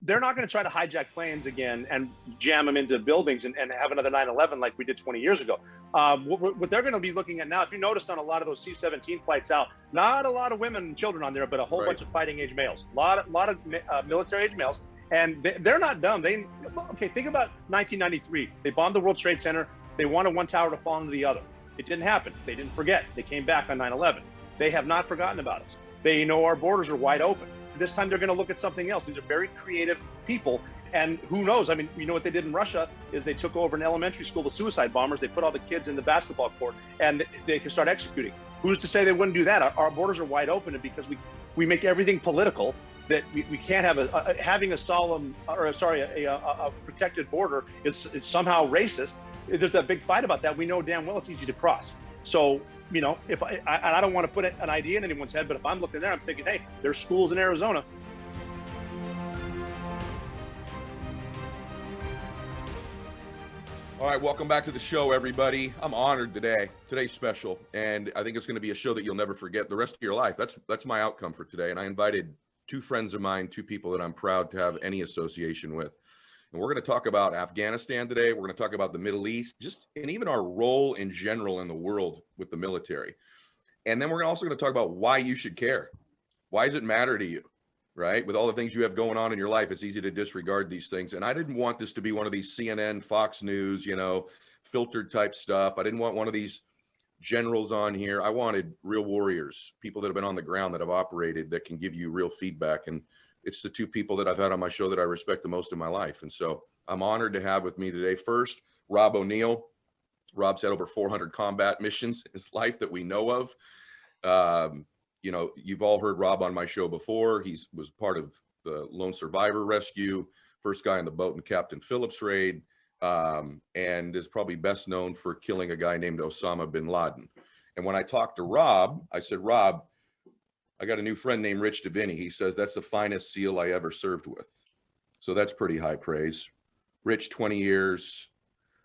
they're not going to try to hijack planes again and jam them into buildings and have another 9/11 like we did 20 years ago. What they're going to be looking at now, if you noticed on a lot of those C-17 flights out, not a lot of women and children on there, but a whole bunch of fighting age males, a lot of military age males. And they're not dumb. Okay, think about 1993. They bombed the World Trade Center. They wanted one tower to fall into the other. It didn't happen. They didn't forget. They came back on 9/11. They have not forgotten about us. They know our borders are wide open. This time they're going to look at something else. These are very creative people. And who knows? I mean, you know what they did in Russia is they took over an elementary school, the suicide bombers. They put all the kids in the basketball court and they can start executing. Who's to say they wouldn't do that? Our borders are wide open, and because we make everything political, that we can't have having a protected border is somehow racist. There's a big fight about that. We know damn well it's easy to cross. So, you know, if I don't want to put an idea in anyone's head, but if I'm looking there, I'm thinking, hey, there's schools in Arizona. All right, welcome back to the show, everybody. I'm honored today. Today's special, and I think it's going to be a show that you'll never forget the rest of your life. That's my outcome for today, and I invited two friends of mine, two people that I'm proud to have any association with. And we're going to talk about Afghanistan today. We're going to talk about the Middle East, and even our role in general in the world with the military. And then we're also going to talk about why you should care. Why does it matter to you, right? With all the things you have going on in your life, it's easy to disregard these things. And I didn't want this to be one of these CNN, Fox News, you know, filtered type stuff. I didn't want one of these generals on here. I wanted real warriors, people that have been on the ground, that have operated, that can give you real feedback. And it's the two people that I've had on my show that I respect the most in my life. And so I'm honored to have with me today, first, Rob O'Neill. Rob's had over 400 combat missions in his life that we know of. You know, you've all heard Rob on my show before. He was part of the Lone Survivor Rescue, first guy on the boat in Captain Phillips raid, and is probably best known for killing a guy named Osama bin Laden. And when I talked to Rob, I said, Rob, I got a new friend named Rich Diviney. He says, that's the finest SEAL I ever served with. So that's pretty high praise. Rich, 20 years,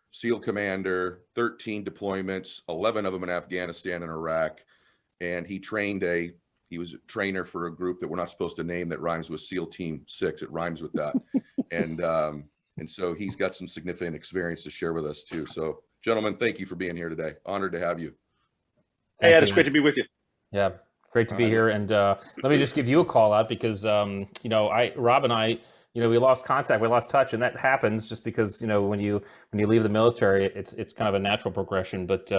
SEAL commander, 13 deployments, 11 of them in Afghanistan and Iraq. And he was a trainer for a group that we're not supposed to name that rhymes with SEAL Team 6. It rhymes with that. And so he's got some significant experience to share with us too. So gentlemen, thank you for being here today. Honored to have you. Hey, Ed, it's great to be with you. Yeah. Great to be here. And let me just give you a call out because, you know, Rob and I, you know, we lost contact, we lost touch, and that happens just because, you know, when you leave the military, it's kind of a natural progression. But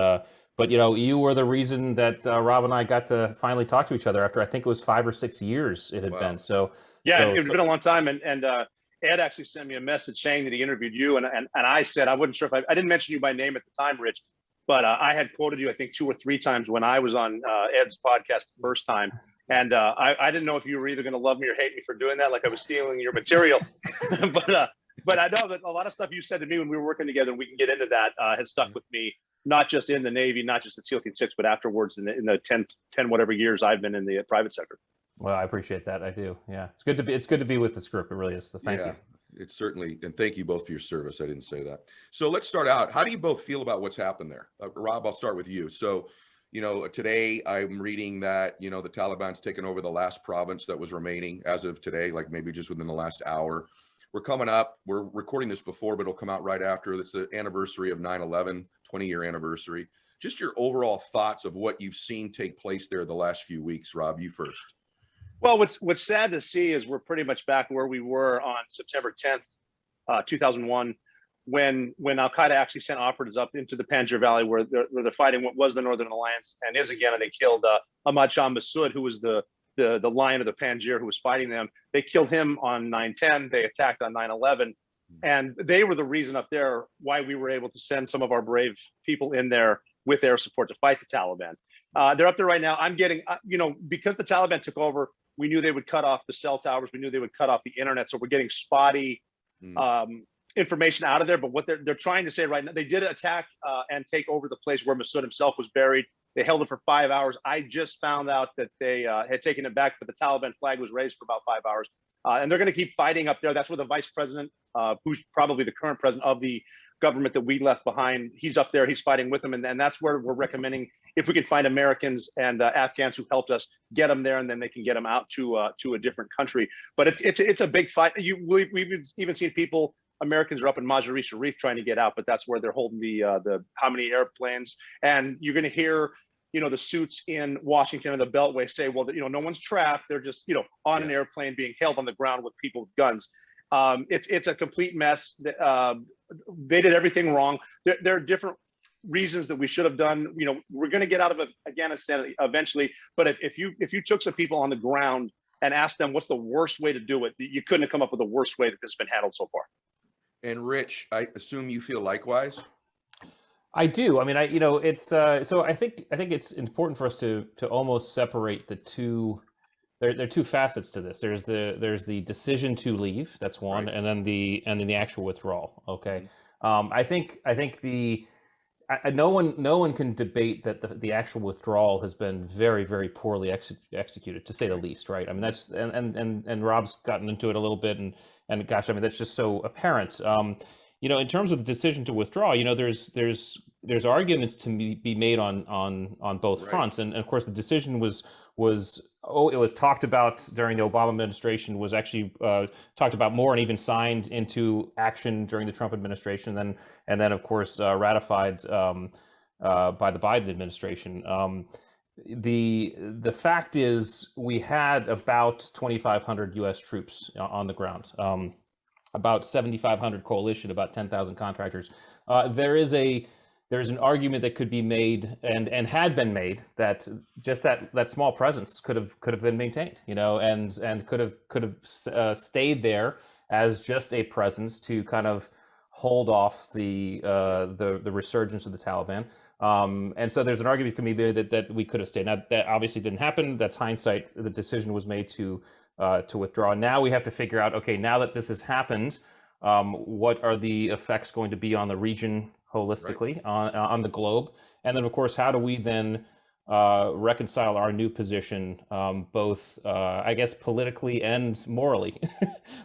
you know, you were the reason that Rob and I got to finally talk to each other after I think it was 5 or 6 years it had been. So yeah, it's been a long time. And Ed actually sent me a message saying that he interviewed you, and I said I wasn't sure if I didn't mention you by name at the time, Rich. But I had quoted you, I think, 2 or 3 times when I was on Ed's podcast the first time. And I didn't know if you were either going to love me or hate me for doing that, like I was stealing your material. But I know that a lot of stuff you said to me when we were working together, and we can get into that, has stuck with me, not just in the Navy, not just at SEAL Team 6, but afterwards in the 10 whatever years I've been in the private sector. Well, I appreciate that. I do. Yeah. It's good to be with this group. It really is. So thank you. It's certainly, and thank you both for your service. I didn't say that. So let's start out. How do you both feel about what's happened there? Rob, I'll start with you. So, you know, today I'm reading that, you know, the Taliban's taken over the last province that was remaining as of today, like maybe just within the last hour. We're coming up, we're recording this before, but it'll come out right after. It's the anniversary of 9/11, 20-year anniversary. Just your overall thoughts of what you've seen take place there the last few weeks. Rob, you first. Well, what's sad to see is we're pretty much back where we were on September 10th, 2001, when Al-Qaeda actually sent operatives up into the Panjshir Valley where they're fighting what was the Northern Alliance and is again, and they killed Ahmad Shah Massoud, who was the lion of the Panjshir who was fighting them. They killed him on 9/10. They attacked on 9/11. And they were the reason up there why we were able to send some of our brave people in there with air support to fight the Taliban. They're up there right now. I'm getting, you know, because the Taliban took over, we knew they would cut off the cell towers. We knew they would cut off the internet. So we're getting spotty information out of there. But what they're trying to say right now, they did attack and take over the place where Massoud himself was buried. They held it for 5 hours. I just found out that they had taken it back, but the Taliban flag was raised for about 5 hours. And they're going to keep fighting up there. That's where the vice president, who's probably the current president of the government that we left behind, he's up there, he's fighting with them. And that's where we're recommending, if we can find Americans and Afghans who helped us, get them there, and then they can get them out to a different country. But it's a big fight. We've even seen people, Americans are up in Mazar-e Sharif trying to get out, but that's where they're holding the how many airplanes. And you're going to hear, the suits in Washington and the Beltway say, well, no one's trapped. They're just, on an airplane being held on the ground with people with guns. It's a complete mess. They did everything wrong. There are different reasons that we should have done. We're going to get out of Afghanistan eventually, but if you took some people on the ground and asked them what's the worst way to do it, you couldn't have come up with the worst way that this has been handled so far. And Rich, I assume you feel likewise. I do. I mean, it's so I think it's important for us to almost separate the two. There are two facets to this. There's the decision to leave. That's one, right. and then the actual withdrawal. Okay. I think no one can debate that the actual withdrawal has been very, very poorly executed, to say the least. Right. I mean, that's and Rob's gotten into it a little bit, and gosh, I mean, that's just so apparent. In terms of the decision to withdraw, there's arguments to be made on both right. fronts, and of course the decision was talked about during the Obama administration, was actually talked about more and even signed into action during the Trump administration, and then of course ratified by the Biden administration. The fact is, we had about 2,500 U.S. troops on the ground. About 7,500 coalition, about 10,000 contractors. There's an argument that could be made and had been made that just that small presence could have been maintained, and could have stayed there as just a presence to kind of hold off the resurgence of the Taliban. And so there's an argument can be made that we could have stayed. Now, that obviously didn't happen. That's hindsight. The decision was made to withdraw. Now we have to figure out, okay, now that this has happened, what are the effects going to be on the region holistically, right. on the globe? And then, of course, how do we then reconcile our new position, both, I guess, politically and morally,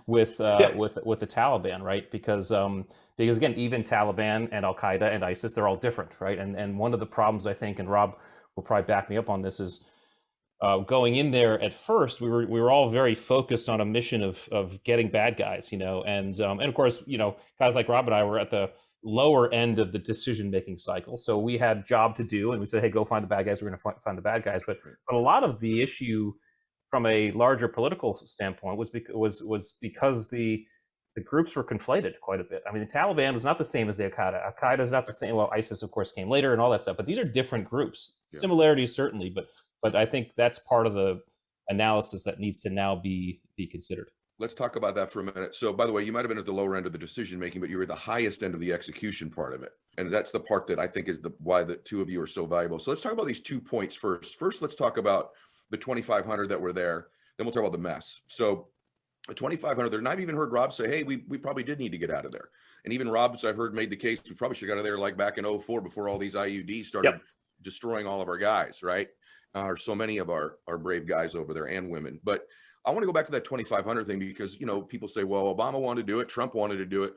with the Taliban, right? Because again, even Taliban and Al Qaeda and ISIS, they're all different, right? And one of the problems, I think, and Rob will probably back me up on this, is going in there at first, we were all very focused on a mission of getting bad guys, and of course, guys like Rob and I were at the lower end of the decision-making cycle, so we had job to do, and we said, hey, go find the bad guys. We're going to find the bad guys, but a lot of the issue, from a larger political standpoint, was because the groups were conflated quite a bit. I mean, the Taliban was not the same as the Al Qaeda. Al Qaeda is not the same. Well, ISIS, of course, came later and all that stuff, but these are different groups. Yeah. Similarities certainly, but I think that's part of the analysis that needs to now be considered. Let's talk about that for a minute. So, by the way, you might have been at the lower end of the decision making, but you were at the highest end of the execution part of it, and that's the part that I think is why the two of you are so valuable. So let's talk about these 2 points first. First, let's talk about the 2,500 that were there. Then we'll talk about the mess. So, the 2,500 there, and I've even heard Rob say, "Hey, we probably did need to get out of there." And even Rob's, I've heard, made the case we probably should have got out of there like back in 2004 before all these IUDs started destroying all of our guys, right? Or so many of our brave guys over there, and women. But I want to go back to that 2,500 thing, because, people say, well, Obama wanted to do it, Trump wanted to do it.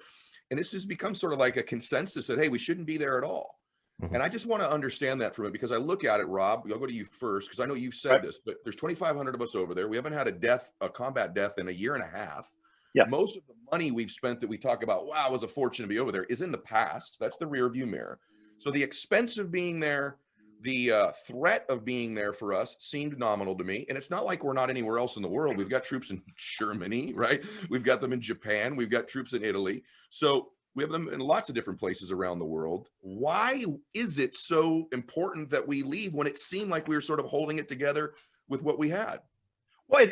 And this has become sort of like a consensus that, hey, we shouldn't be there at all. Mm-hmm. And I just want to understand that from it, because I look at it, Rob, I'll go to you first, because I know you've said this, but there's 2,500 of us over there. We haven't had a combat death in a year and a half. Yeah. Most of the money we've spent that we talk about, wow, it was a fortune to be over there, is in the past. That's the rear view mirror. So the expense of being there, the threat of being there for us seemed nominal to me. And it's not like we're not anywhere else in the world. We've got troops in Germany, right? We've got them in Japan. We've got troops in Italy. So we have them in lots of different places around the world. Why is it so important that we leave when it seemed like we were sort of holding it together with what we had? Well,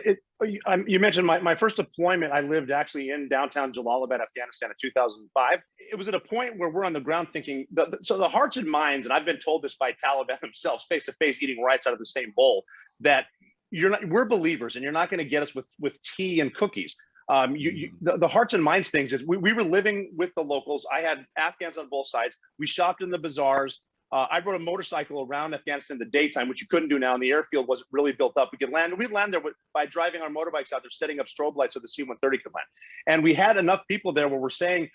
you mentioned my first deployment. I lived actually in downtown Jalalabad, Afghanistan in 2005. It was at a point where we're on the ground thinking, so the hearts and minds, and I've been told this by Taliban themselves, face to face, eating rice out of the same bowl, that we're believers, and you're not going to get us with tea and cookies. The hearts and minds things is we were living with the locals. I had Afghans on both sides. We shopped in the bazaars. I rode a motorcycle around Afghanistan in the daytime, which you couldn't do now, and the airfield wasn't really built up. We'd land there by driving our motorbikes out there, setting up strobe lights so the C-130 could land. And we had enough people there where we're saying,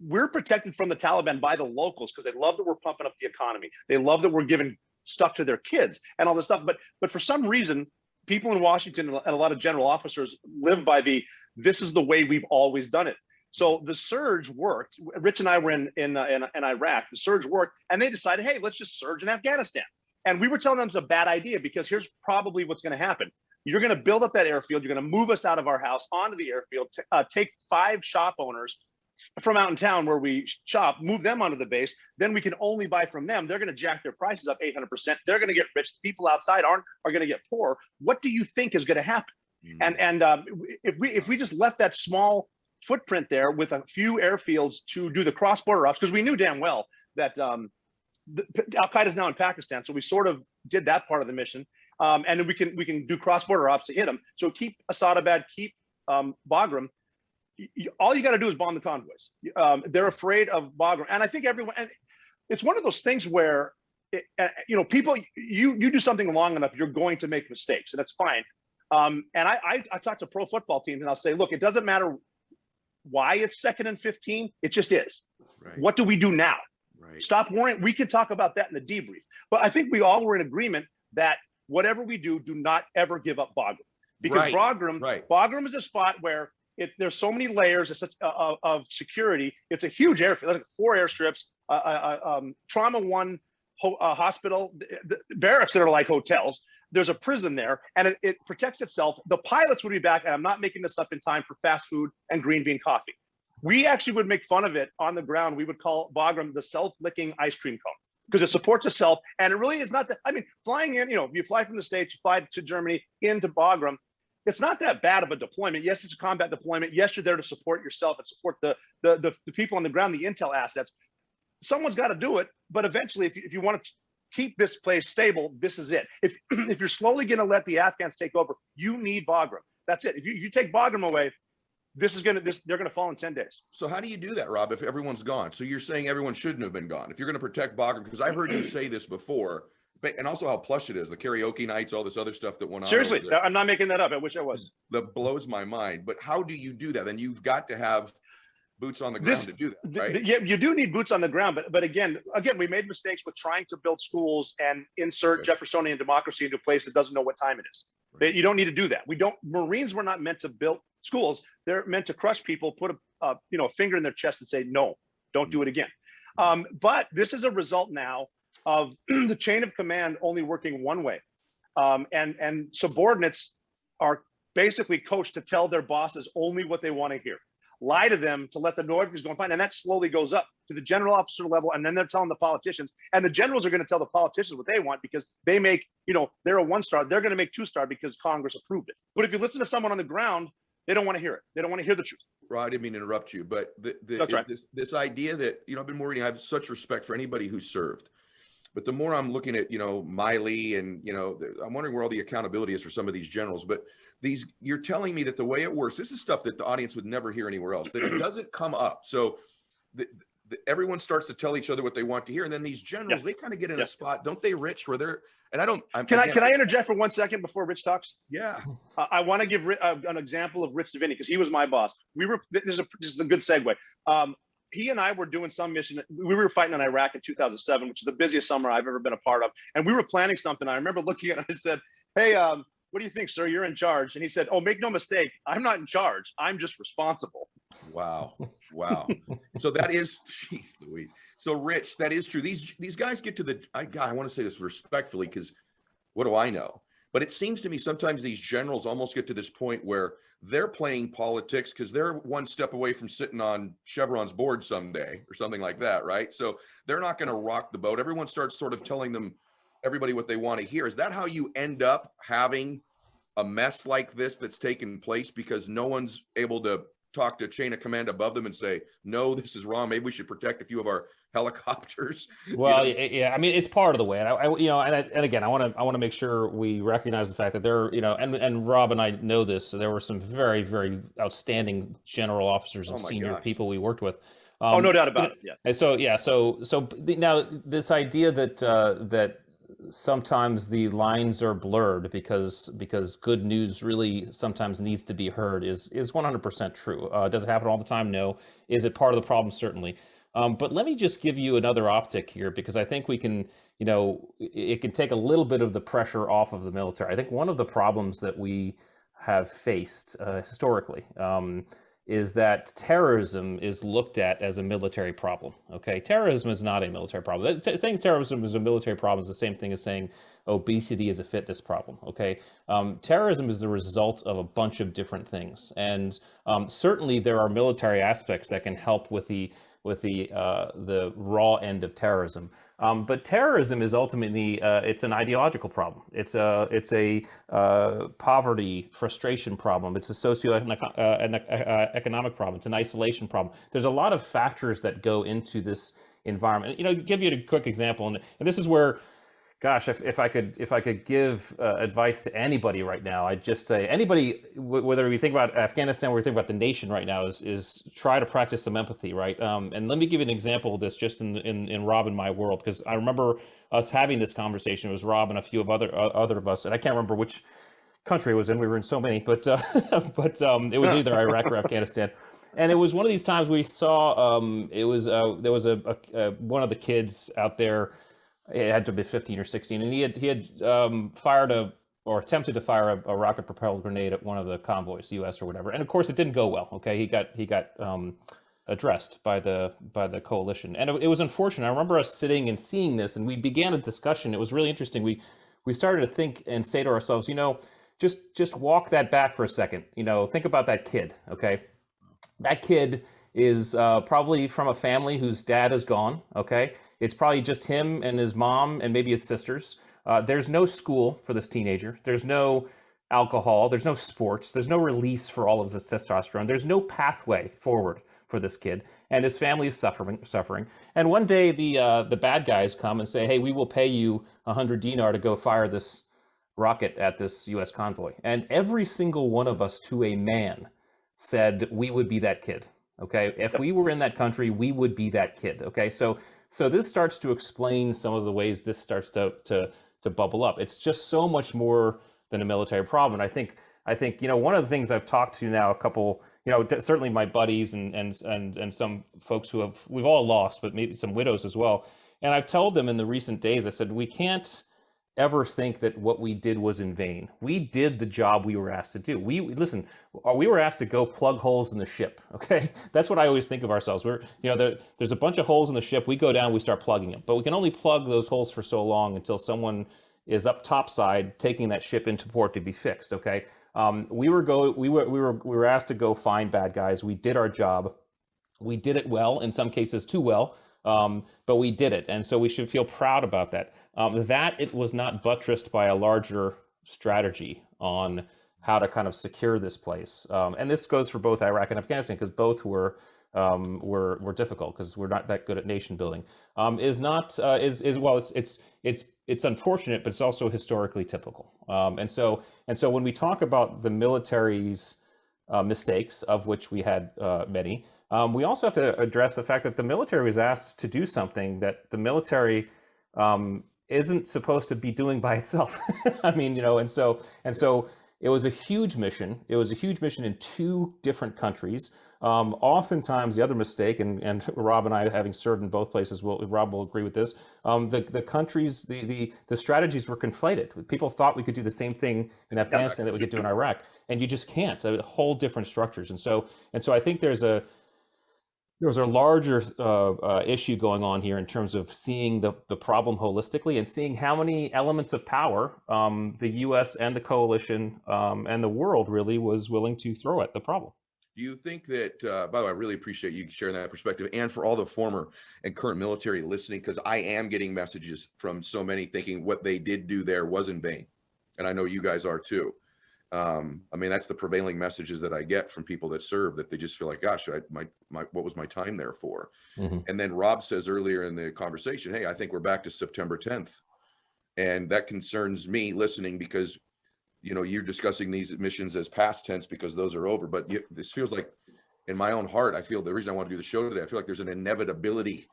we're protected from the Taliban by the locals because they love that we're pumping up the economy. They love that we're giving stuff to their kids and all this stuff. But for some reason, people in Washington and a lot of general officers live by this is the way we've always done it. So the surge worked. Rich and I were in Iraq. The surge worked, and they decided, hey, let's just surge in Afghanistan. And we were telling them it's a bad idea because here's probably what's going to happen. You're going to build up that airfield. You're going to move us out of our house onto the airfield, take 5 shop owners from out in town where we shop, move them onto the base. Then we can only buy from them. They're going to jack their prices up 800%. They're going to get rich. People outside are going to get poor. What do you think is going to happen? And if we just left that small footprint there with a few airfields to do the cross-border ops, because we knew damn well that Al-Qaeda is now in Pakistan, so we sort of did that part of the mission, and then we can do cross-border ops to hit them. So keep Asadabad, keep Bagram. All you got to do is bomb the convoys. They're afraid of Bagram, and I think everyone. And it's one of those things where people, you do something long enough, you're going to make mistakes, and that's fine. And I talk to pro football teams, and I'll say, look, it doesn't matter why it's 2nd and 15, it just is. Right. What do we do now? Right. Stop worrying. We can talk about that in the debrief. But I think we all were in agreement that whatever we do not ever give up Bagram. Because Bagram is a spot where there's so many layers of security. It's a huge airfield, like 4 airstrips, trauma 1 hospital, the barracks that are like hotels. There's a prison there, and it protects itself. The pilots would be back, and I'm not making this up, in time for fast food and green bean coffee. We actually would make fun of it on the ground. We would call Bagram the self-licking ice cream cone because it supports itself, and it really is not that. I mean, flying in, if you fly from the States, you fly to Germany into Bagram, it's not that bad of a deployment. Yes, it's a combat deployment. Yes, you're there to support yourself and support the people on the ground, the intel assets. Someone's got to do it, but eventually, if you want to keep this place stable, this is it. If you're slowly going to let the Afghans take over, you need Bagram. That's it. If you take Bagram away, they're going to fall in 10 days. So how do you do that, Rob, if everyone's gone? So you're saying everyone shouldn't have been gone. If you're going to protect Bagram, because I heard you say this before, and also how plush it is, the karaoke nights, all this other stuff that went on. Seriously, I'm not making that up. I wish I was. That blows my mind. But how do you do that? Then you've got to have boots on the ground to do that, right? Yeah, you do need boots on the ground, but again, we made mistakes with trying to build schools and insert Jeffersonian democracy into a place that doesn't know what time it is. You don't need to do that. Marines were not meant to build schools. They're meant to crush people, put a finger in their chest and say, no, don't do it again. But this is a result now of the chain of command only working one way. And subordinates are basically coached to tell their bosses only what they want to hear. Lie to them to let them know everything's going fine. And that slowly goes up to the general officer level. And then they're telling the politicians. And the generals are going to tell the politicians what they want because they make, they're a 1-star. They're going to make 2-star because Congress approved it. But if you listen to someone on the ground, they don't want to hear it. They don't want to hear the truth. Well, I didn't mean to interrupt you, but That's right. this idea that, I've been worried, I have such respect for anybody who's served. But the more I'm looking at, Mylett and, I'm wondering where all the accountability is for some of these generals. But you're telling me that the way it works, this is stuff that the audience would never hear anywhere else, that it doesn't come up. So everyone starts to tell each other what they want to hear. And then these generals, they kind of get in a spot, don't they, Rich, where they're, and Can I interject for 1 second before Rich talks? Yeah. I want to give an example of Rich Diviney because he was my boss. This is a good segue. He and I were doing some mission. We were fighting in Iraq in 2007, which is the busiest summer I've ever been a part of. And we were planning something. I remember looking at it and I said, hey, what do you think, sir? You're in charge. And he said, oh, make no mistake. I'm not in charge. I'm just responsible. Wow. So that is, geez, Louise. So Rich, that is true. These guys get to I want to say this respectfully, because what do I know? But it seems to me sometimes these generals almost get to this point where they're playing politics because they're one step away from sitting on Chevron's board someday or something like that, right? So they're not going to rock the boat. Everyone starts sort of telling everybody what they want to hear. Is that how you end up having a mess like this that's taken place because no one's able to talk to chain of command above them and say, no, this is wrong. Maybe we should protect a few of our helicopters. Well, yeah, I mean, it's part of the way. And again, I want to make sure we recognize the fact that there, and Rob and I know this. So there were some very, very outstanding general officers and senior people we worked with. Oh, no doubt You about know, it. Yeah. and so yeah, now this idea that that sometimes the lines are blurred because good news really sometimes needs to be heard is 100% true. Does it happen all the time? No. Is it part of the problem? Certainly. But let me just give you another optic here, because I think we can, it can take a little bit of the pressure off of the military. I think one of the problems that we have faced historically is that terrorism is looked at as a military problem. Okay, terrorism is not a military problem. Saying terrorism is a military problem is the same thing as saying obesity is a fitness problem. Okay, terrorism is the result of a bunch of different things, and certainly there are military aspects that can help with the raw end of terrorism. But terrorism is ultimately it's an ideological problem. It's a poverty frustration problem. It's a economic problem. It's an isolation problem. There's a lot of factors that go into this environment. Give you a quick example, and this is where, gosh, if I could give advice to anybody right now, I'd just say anybody, whether we think about Afghanistan or we think about the nation right now, is try to practice some empathy, right? And let me give you an example of this just in Rob and my world, because I remember us having this conversation. It was Rob and a few of other of us, and I can't remember which country it was in. We were in so many, but it was either Iraq or Afghanistan. And it was one of these times we saw there was one of the kids out there. It had to be 15 or 16, and he had fired or attempted to fire a rocket propelled grenade at one of the convoys, U.S. or whatever, and of course it didn't go well. Okay, he got addressed by the coalition, and it was unfortunate. I remember us sitting and seeing this, and we began a discussion. It was really interesting. We started to think and say to ourselves, just walk that back for a second. Think about that kid. Okay, that kid is probably from a family whose dad is gone. Okay. It's probably just him and his mom and maybe his sisters. There's no school for this teenager. There's no alcohol. There's no sports. There's no release for all of this testosterone. There's no pathway forward for this kid. And his family is suffering. And one day the bad guys come and say, hey, we will pay you 100 dinar to go fire this rocket at this U.S. convoy. And every single one of us, to a man, said we would be that kid. Okay, if we were in that country, we would be that kid. Okay, so this starts to explain some of the ways this starts to bubble up. It's just so much more than a military problem. And I think one of the things I've talked to now a couple, certainly my buddies and some folks we've all lost, but maybe some widows as well. And I've told them in the recent days, I said, we can't ever think that what we did was in vain. We did the job we were asked to do. We were asked to go plug holes in the ship. Okay, that's what I always think of ourselves. There's a bunch of holes in the ship. We go down, we start plugging them, but we can only plug those holes for so long until someone is up topside taking that ship into port to be fixed. Okay, we were asked to go find bad guys. We did our job. We did it well, in some cases too well. But we did it, and so we should feel proud about that. That it was not buttressed by a larger strategy on how to kind of secure this place, and this goes for both Iraq and Afghanistan, because both were difficult, because we're not that good at nation building. It's unfortunate, but it's also historically typical. And so when we talk about the military's mistakes, of which we had many. We also have to address the fact that the military was asked to do something that the military isn't supposed to be doing by itself. I mean, and so it was a huge mission. It was a huge mission in two different countries. Oftentimes, the other mistake, and Rob and I, having served in both places, Rob will agree with this. The countries, the strategies were conflated. People thought we could do the same thing in Afghanistan that we could do in Iraq, and you just can't. Whole different structures. And so I think there was a larger issue going on here in terms of seeing the problem holistically and seeing how many elements of power the U.S. and the coalition and the world really was willing to throw at the problem. Do you think that, by the way, I really appreciate you sharing that perspective, and for all the former and current military listening, because I am getting messages from so many thinking what they did do there was in vain. And I know you guys are too. I mean, that's the prevailing messages that I get from people that serve, that they just feel like, gosh, what was my time there for? Mm-hmm. And then Rob says earlier in the conversation, hey, I think we're back to September 10th. And that concerns me listening, because, you're discussing these missions as past tense because those are over, but this feels like in my own heart, I feel the reason I want to do the show today, I feel like there's an inevitability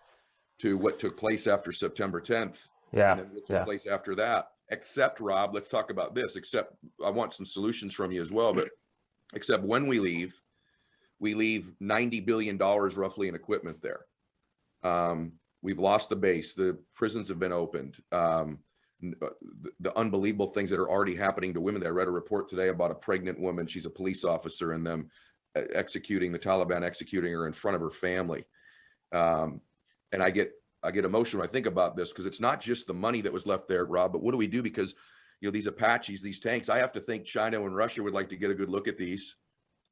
to what took place after September 10th. Yeah. And then what took place after that. Except, Rob, let's talk about this. Except, I want some solutions from you as well. But except when we leave $90 billion roughly in equipment there. We've lost the base. The prisons have been opened. The unbelievable things that are already happening to women. I read a report today about a pregnant woman. She's a police officer, and them executing the Taliban, executing her in front of her family. And I get emotional when I think about this, because it's not just the money that was left there, Rob, but what do we do? Because, you know, these Apaches, these tanks, I have to think China and Russia would like to get a good look at these,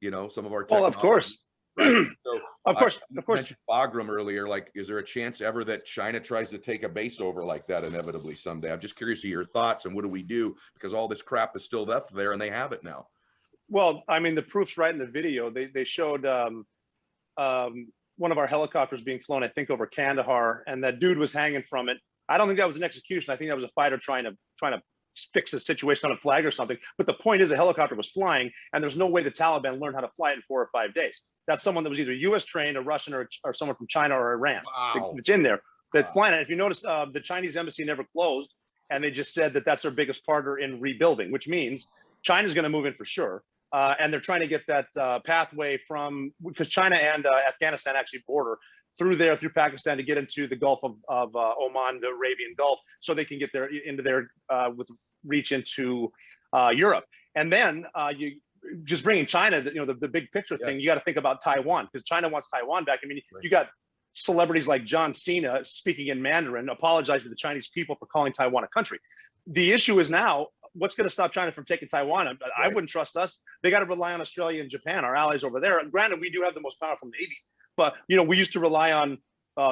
you know, some of our technology. Well, of course. Right? So Of course. You mentioned Bagram earlier. Like, is there a chance ever that China tries to take a base over like that inevitably someday? I'm just curious of your thoughts, and what do we do? Because all this crap is still left there and they have it now. Well, I mean, the proof's right in the video. They showed one of our helicopters being flown, I think, over Kandahar, and that dude was hanging from it. I don't think that was an execution. I think that was a fighter trying to fix a situation on a flag or something. But the point is, the helicopter was flying, and there's no way the Taliban learned how to fly it in 4 or 5 days. That's someone that was either U.S. trained, a Russian, or someone from China or Iran. Wow. It's in there. That's flying it. If you notice, the Chinese embassy never closed, and they just said that that's their biggest partner in rebuilding, which means China's going to move in for sure. And they're trying to get that pathway from, because China and Afghanistan actually border through Pakistan to get into the Gulf of Oman, the Arabian Gulf, so they can get there into their with reach into Europe. And then you just bringing China, the big picture thing. You got to think about Taiwan, because China wants Taiwan back. I mean, you got celebrities like John Cena speaking in Mandarin, apologizing to the Chinese people for calling Taiwan a country. The issue is now, what's going to stop China from taking Taiwan? I wouldn't trust us. They got to rely on Australia and Japan, our allies over there. And granted, we do have the most powerful Navy, but we used to rely on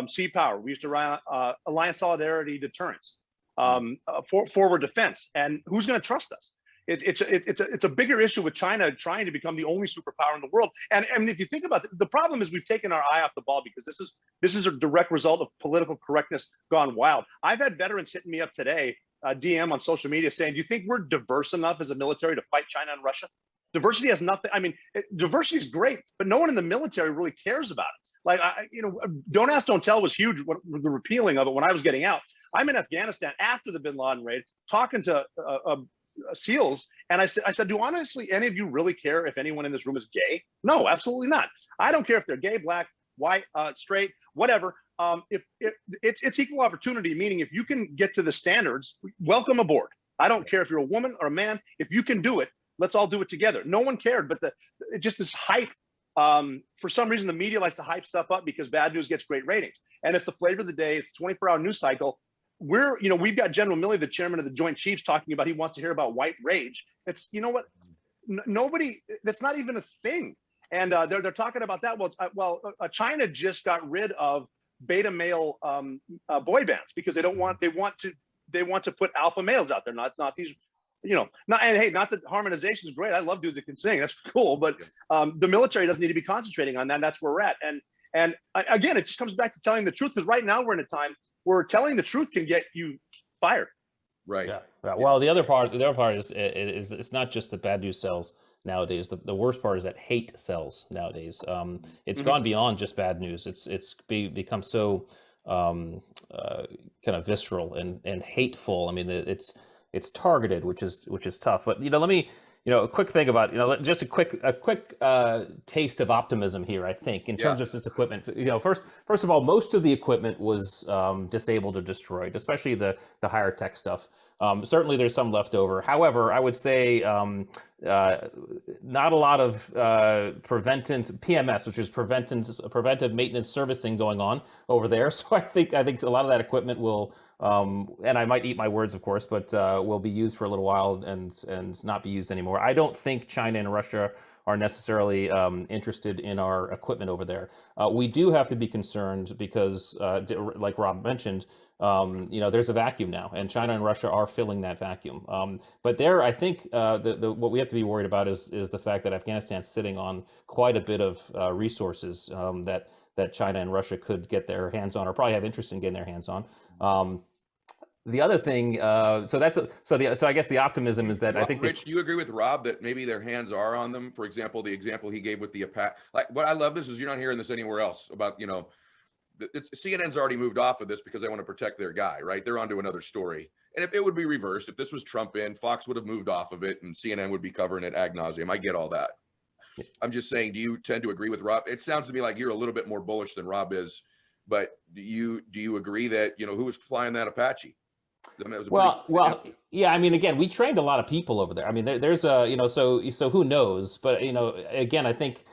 sea power. We used to rely on alliance solidarity, deterrence, forward defense. And who's going to trust us? It's a bigger issue with China trying to become the only superpower in the world. And if you think about it, the problem is we've taken our eye off the ball, because this is a direct result of political correctness gone wild. I've had veterans hitting me up today, DM on social media, saying, do you think we're diverse enough as a military to fight China and Russia? Diversity has nothing. I mean, diversity is great, but no one in the military really cares about it. Like, Don't Ask, Don't Tell was huge, the repealing of it when I was getting out. I'm in Afghanistan after the bin Laden raid, talking to SEALs, and I said, do honestly any of you really care if anyone in this room is gay? No, absolutely not. I don't care if they're gay, black, white, straight, whatever. If it's equal opportunity, meaning if you can get to the standards, welcome aboard. I don't care if you're a woman or a man. If you can do it, let's all do it together. No one cared, but just this hype. For some reason, the media likes to hype stuff up because bad news gets great ratings, and it's the flavor of the day. It's a 24-hour news cycle. We've got General Milley, the chairman of the Joint Chiefs, talking about he wants to hear about white rage. It's, nobody. That's not even a thing. And they're talking about that. China just got rid of beta male boy bands because they want to put alpha males out there, not these, and hey, not that harmonization is great. I love dudes that can sing. That's cool. But the military doesn't need to be concentrating on that. And that's where we're at. And again, it just comes back to telling the truth, because right now we're in a time where telling the truth can get you fired. Right. Yeah. Well, the other part is it's not just that bad news sells nowadays. The worst part is that hate sells nowadays. It's gone beyond just bad news. It's become so kind of visceral and hateful. I mean, it's targeted, which is tough. But let me a quick thing about just a quick taste of optimism here. I think in terms of this equipment, first of all, most of the equipment was disabled or destroyed, especially the higher tech stuff. Certainly, there's some left over. However, I would say not a lot of PMS, which is preventive maintenance servicing, going on over there. So I think a lot of that equipment will, and I might eat my words, of course, but will be used for a little while and not be used anymore. I don't think China and Russia are necessarily interested in our equipment over there. We do have to be concerned because, like Rob mentioned, there's a vacuum now, and China and Russia are filling that vacuum. But there, I think what we have to be worried about is the fact that Afghanistan's sitting on quite a bit of resources that China and Russia could get their hands on, or probably have interest in getting their hands on. the other thing, so I guess the optimism is that I think Rich, do you agree with Rob that maybe their hands are on them? For example, the example he gave with the like, what I love this is you're not hearing this anywhere else about, you know, CNN's already moved off of this because they want to protect their guy, right? They're onto another story. And if it would be reversed, if this was Trump in, Fox would have moved off of it and CNN would be covering it ad nauseum. I get all that. I'm just saying, do you tend to agree with Rob? It sounds to me like you're a little bit more bullish than Rob is, but do you agree that, you know, who was flying that Apache? I mean, yeah. I mean, again, we trained a lot of people over there. I mean, there's a, you know, so who knows? But, you know, again, I think,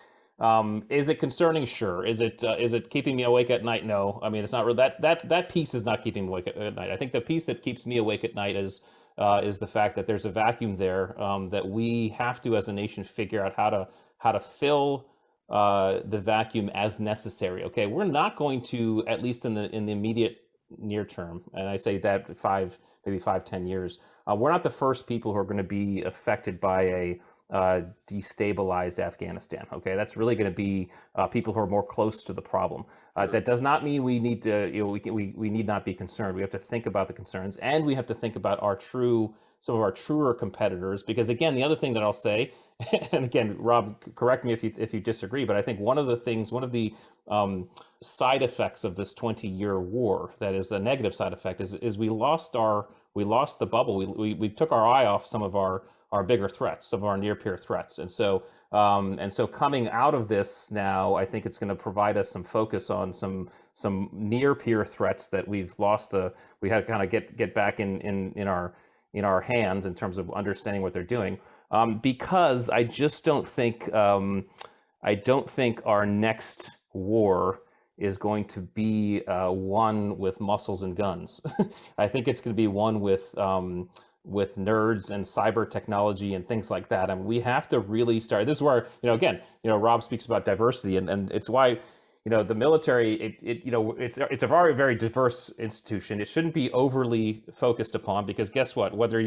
is it concerning? Sure. Is it keeping me awake at night? No. I mean, it's not really that piece is not keeping me awake at night. I think the piece that keeps me awake at night is the fact that there's a vacuum there, that we have to, as a nation, figure out how to fill the vacuum as necessary. Okay, we're not going to, at least in the immediate near term, and I say that maybe 5-10 years, we're not the first people who are going to be affected by a destabilized Afghanistan. Okay, that's really going to be people who are more close to the problem. That does not mean we need to, you know, we need not be concerned. We have to think about the concerns, and we have to think about some of our truer competitors. Because again, the other thing that I'll say, and again, Rob, correct me if you disagree, but I think one of the side effects of this 20-year war, that is the negative side effect, is we lost the bubble. We took our eye off some of our bigger threats, some of our near peer threats. And so coming out of this now, I think it's going to provide us some focus on some near peer threats that we've lost we had to kind of get back in our hands in terms of understanding what they're doing. Because I just don't think our next war is going to be one with muscles and guns. I think it's going to be one with nerds and cyber technology and things like that. And we have to really start. This is where, you know, again, you know, Rob speaks about diversity, and it's why, you know, the military, it's a very, very diverse institution. It shouldn't be overly focused upon, because guess what? Wherever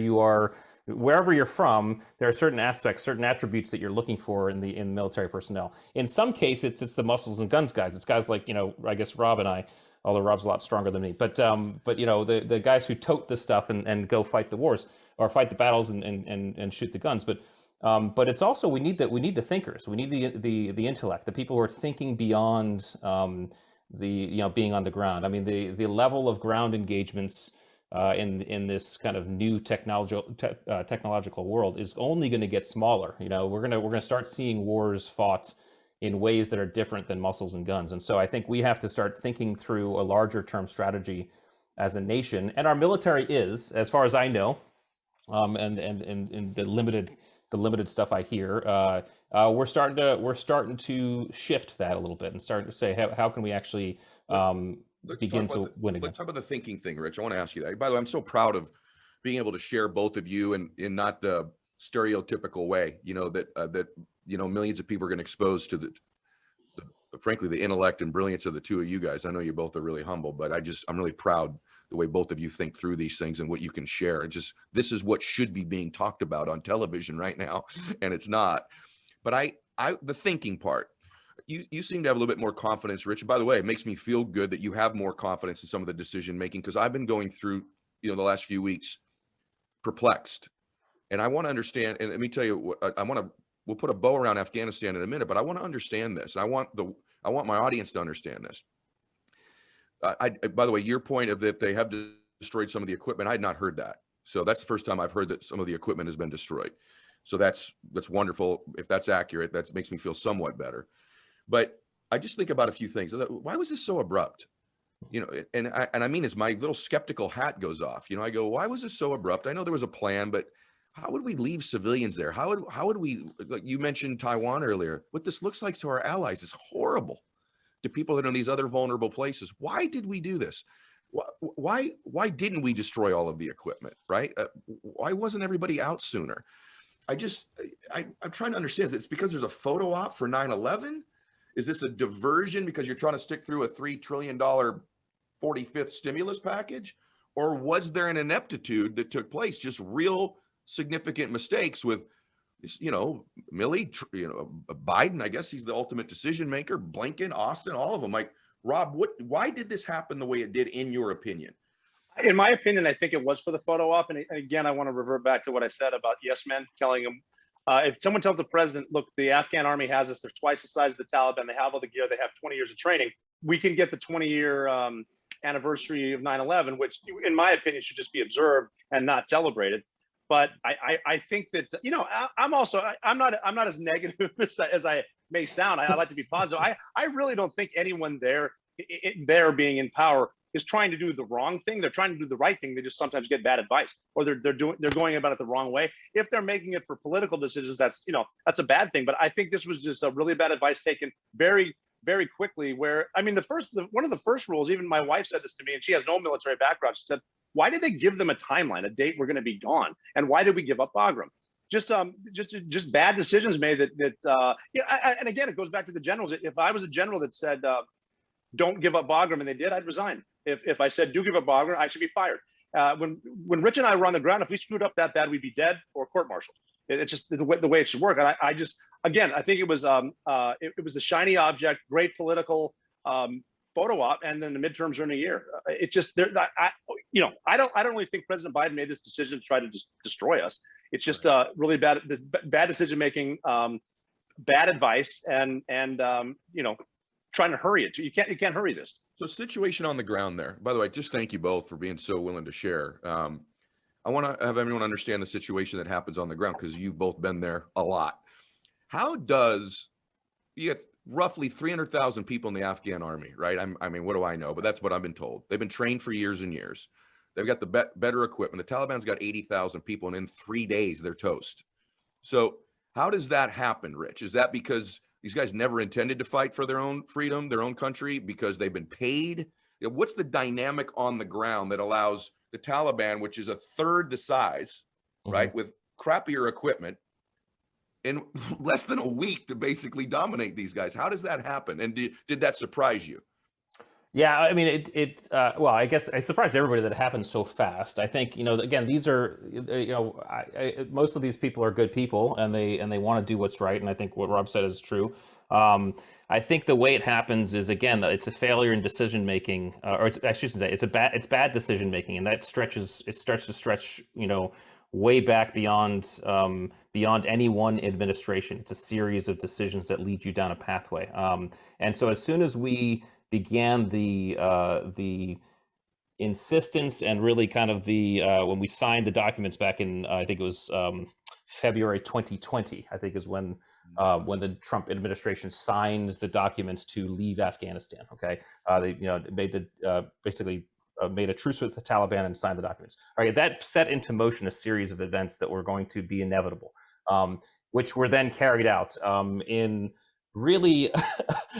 you're from, there are certain aspects, certain attributes that you're looking for in military personnel. In some cases, it's the muscles and guns guys. It's guys like, you know, I guess Rob and I, although Rob's a lot stronger than me. But you know, the guys who tote this stuff and go fight the wars or fight the battles and shoot the guns. But it's also, we need the thinkers. We need the intellect, the people who are thinking beyond you know, being on the ground. I mean, the level of ground engagements in this kind of new technological world is only going to get smaller. You know, we're gonna start seeing wars fought in ways that are different than muscles and guns. And so I think we have to start thinking through a larger term strategy as a nation. And our military is, as far as I know, and the limited stuff I hear, we're starting to shift that a little bit and starting to say, how can we actually begin to win again? Let's talk about the thinking thing, Rich. I want to ask you that. By the way, I'm so proud of being able to share both of you in not the stereotypical way, you know, that you know, millions of people are going to expose to frankly, the intellect and brilliance of the two of you guys. I know you both are really humble, but I'm really proud the way both of you think through these things and what you can share. This is what should be being talked about on television right now, and it's not. But the thinking part, you seem to have a little bit more confidence, Rich. And by the way, it makes me feel good that you have more confidence in some of the decision making, because I've been going through, you know, the last few weeks perplexed, and I want to understand. And let me tell you, we'll put a bow around Afghanistan in a minute, but I want to understand this. I want my audience to understand this. By the way, your point of that they have destroyed some of the equipment, I had not heard that. So that's the first time I've heard that some of the equipment has been destroyed. So that's wonderful. If that's accurate, that makes me feel somewhat better. But I just think about a few things. Why was this so abrupt? You know, and I mean, as my little skeptical hat goes off, you know, I go, why was this so abrupt? I know there was a plan, but how would we leave civilians there? How would we, like you mentioned Taiwan earlier, what this looks like to our allies is horrible, to people that are in these other vulnerable places. Why did we do this? Why didn't we destroy all of the equipment, right? Why wasn't everybody out sooner? I'm trying to understand. It's because there's a photo op for 9/11? Is this a diversion because you're trying to stick through a $3 trillion 45th stimulus package? Or was there an ineptitude that took place, just real significant mistakes with, you know, Milley, you know, Biden, I guess he's the ultimate decision maker, Blinken, Austin, all of them. Like, Rob, why did this happen the way it did, in your opinion? In my opinion, I think it was for the photo op. And again, I want to revert back to what I said about yes men telling him, if someone tells the president, look, the Afghan army has us, they're twice the size of the Taliban, they have all the gear, they have 20 years of training, we can get the 20-year anniversary of 9/11, which in my opinion should just be observed and not celebrated. But I think that, you know, I'm not as negative as I may sound. I like to be positive. I really don't think anyone there being in power is trying to do the wrong thing. They're trying to do the right thing. They just sometimes get bad advice, or they're going about it the wrong way. If they're making it for political decisions, that's, you know, that's a bad thing. But I think this was just a really bad advice taken very, very quickly. Where, I mean, one of the first rules, even my wife said this to me, and she has no military background. She said, why did they give them a timeline, a date we're going to be gone, and why did we give up Bagram? Just bad decisions made yeah. And again, it goes back to the generals. If I was a general that said, don't give up Bagram, and they did, I'd resign. If I said, do give up Bagram, I should be fired. When Rich and I were on the ground, if we screwed up that bad, we'd be dead or court-martialed. It's just the way it should work. And I just, again, I think it was it was a shiny object, great political photo op, and then the midterms are in a year. It just, you know, I don't really think President Biden made this decision to try to just destroy us. It's just really bad decision making, bad advice, and you know, trying to hurry it. You can't hurry this. So situation on the ground there. By the way, just thank you both for being so willing to share. I want to have everyone understand the situation that happens on the ground, because you've both been there a lot. How does, you get roughly 300,000 people in the Afghan army, right? I mean, what do I know? But that's what I've been told. They've been trained for years and years. They've got the better equipment. The Taliban's got 80,000 people, and in 3 days they're toast. So how does that happen, Rich? Is that because these guys never intended to fight for their own freedom, their own country, because they've been paid? What's the dynamic on the ground that allows the Taliban, which is a third the size, right, with crappier equipment, in less than a week to basically dominate these guys? How does that happen? And did that surprise you? Yeah, I mean, well, I guess it surprised everybody that it happened so fast. I think, you know, again, these are, you know, most of these people are good people, and they want to do what's right. And I think what Rob said is true. I think the way it happens is, again, it's a failure in decision making, or I shouldn't say it's bad decision making, and that starts to stretch, you know, way back beyond any one administration. It's a series of decisions that lead you down a pathway. And so as soon as we began the insistence and really kind of when we signed the documents back in, I think it was February 2020, I think is when the Trump administration signed the documents to leave Afghanistan. Okay, they, you know, made basically made a truce with the Taliban and signed the documents. All right, that set into motion a series of events that were going to be inevitable, which were then carried out in really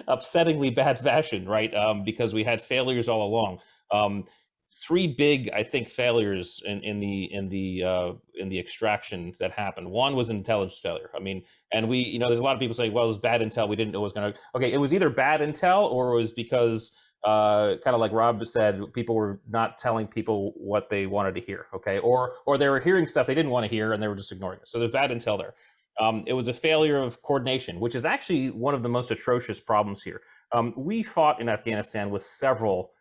upsettingly bad fashion, right? Because we had failures all along. Three big, I think, failures in the extraction that happened. One was intelligence failure. I mean, and we, you know, there's a lot of people saying, well, it was bad intel. We didn't know it was going to. Okay, it was either bad intel, or it was because kind of like Rob said, people were not telling people what they wanted to hear. Okay, or they were hearing stuff they didn't want to hear, and they were just ignoring it. So there's bad intel there. It was a failure of coordination, which is actually one of the most atrocious problems here. We fought in Afghanistan with several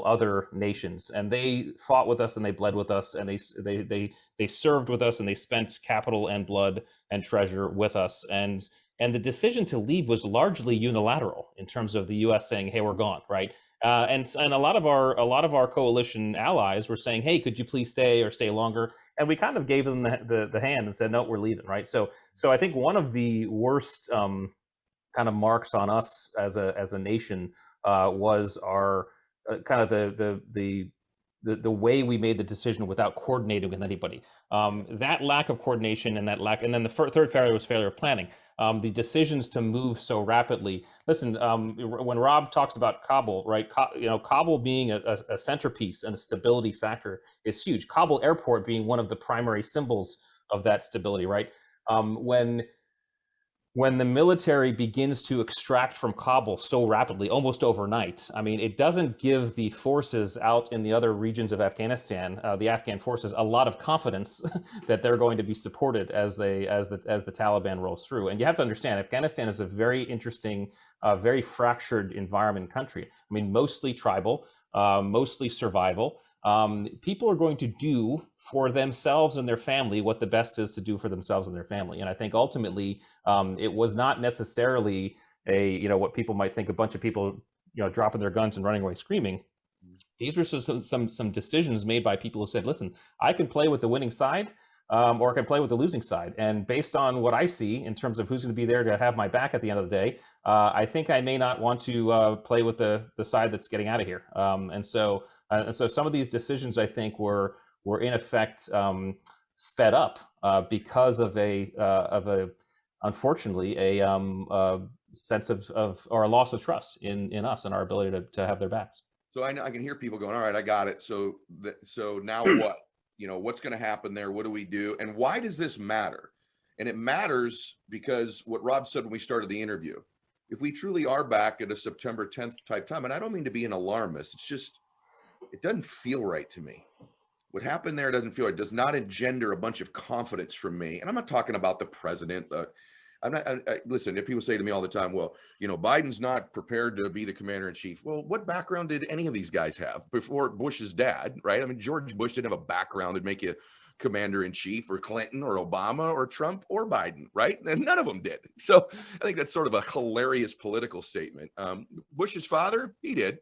other nations, and they fought with us, and they bled with us, and they served with us, and they spent capital and blood and treasure with us. And the decision to leave was largely unilateral in terms of the U.S. saying, "Hey, we're gone," right? And a lot of our coalition allies were saying, "Hey, could you please stay or stay longer?" And we kind of gave them the hand and said, "No, we're leaving," right? So I think one of the worst kind of marks on us as a nation was our kind of the way we made the decision without coordinating with anybody. That lack of coordination and then the third failure was failure of planning. The decisions to move so rapidly. Listen, when Rob talks about Kabul, right? You know, Kabul being a centerpiece and a stability factor is huge. Kabul airport being one of the primary symbols of that stability, right? When the military begins to extract from Kabul so rapidly, almost overnight, I mean, it doesn't give the forces out in the other regions of Afghanistan, the Afghan forces, a lot of confidence that they're going to be supported as the Taliban rolls through. And you have to understand, Afghanistan is a very interesting, very fractured environment country. I mean, mostly tribal, mostly survival. people are going to do for themselves and their family what the best is to do for themselves and their family. And I think ultimately it was not necessarily what people might think, a bunch of people dropping their guns and running away screaming. These were some decisions made by people who said, listen, I can play with the winning side, or I can play with the losing side. And based on what I see in terms of who's going to be there to have my back at the end of the day, I think I may not want to play with the side that's getting out of here. And so some of these decisions, I think, were in effect sped up because of unfortunately a sense of or a loss of trust in us and our ability to have their backs. So I can hear people going, all right, I got it. So now what? What's going to happen there? What do we do? And why does this matter? And it matters because what Rob said when we started the interview, if we truly are back at a September 10th type time, and I don't mean to be an alarmist, it's just, it doesn't feel right to me. What happened there doesn't feel right. It does not engender a bunch of confidence from me. And I'm not talking about the president. Listen, if people say to me all the time, well, Biden's not prepared to be the commander in chief. Well, what background did any of these guys have before Bush's dad, right? I mean, George Bush didn't have a background that'd make you commander in chief, or Clinton or Obama or Trump or Biden, right? And none of them did. So I think that's sort of a hilarious political statement. Bush's father, he did.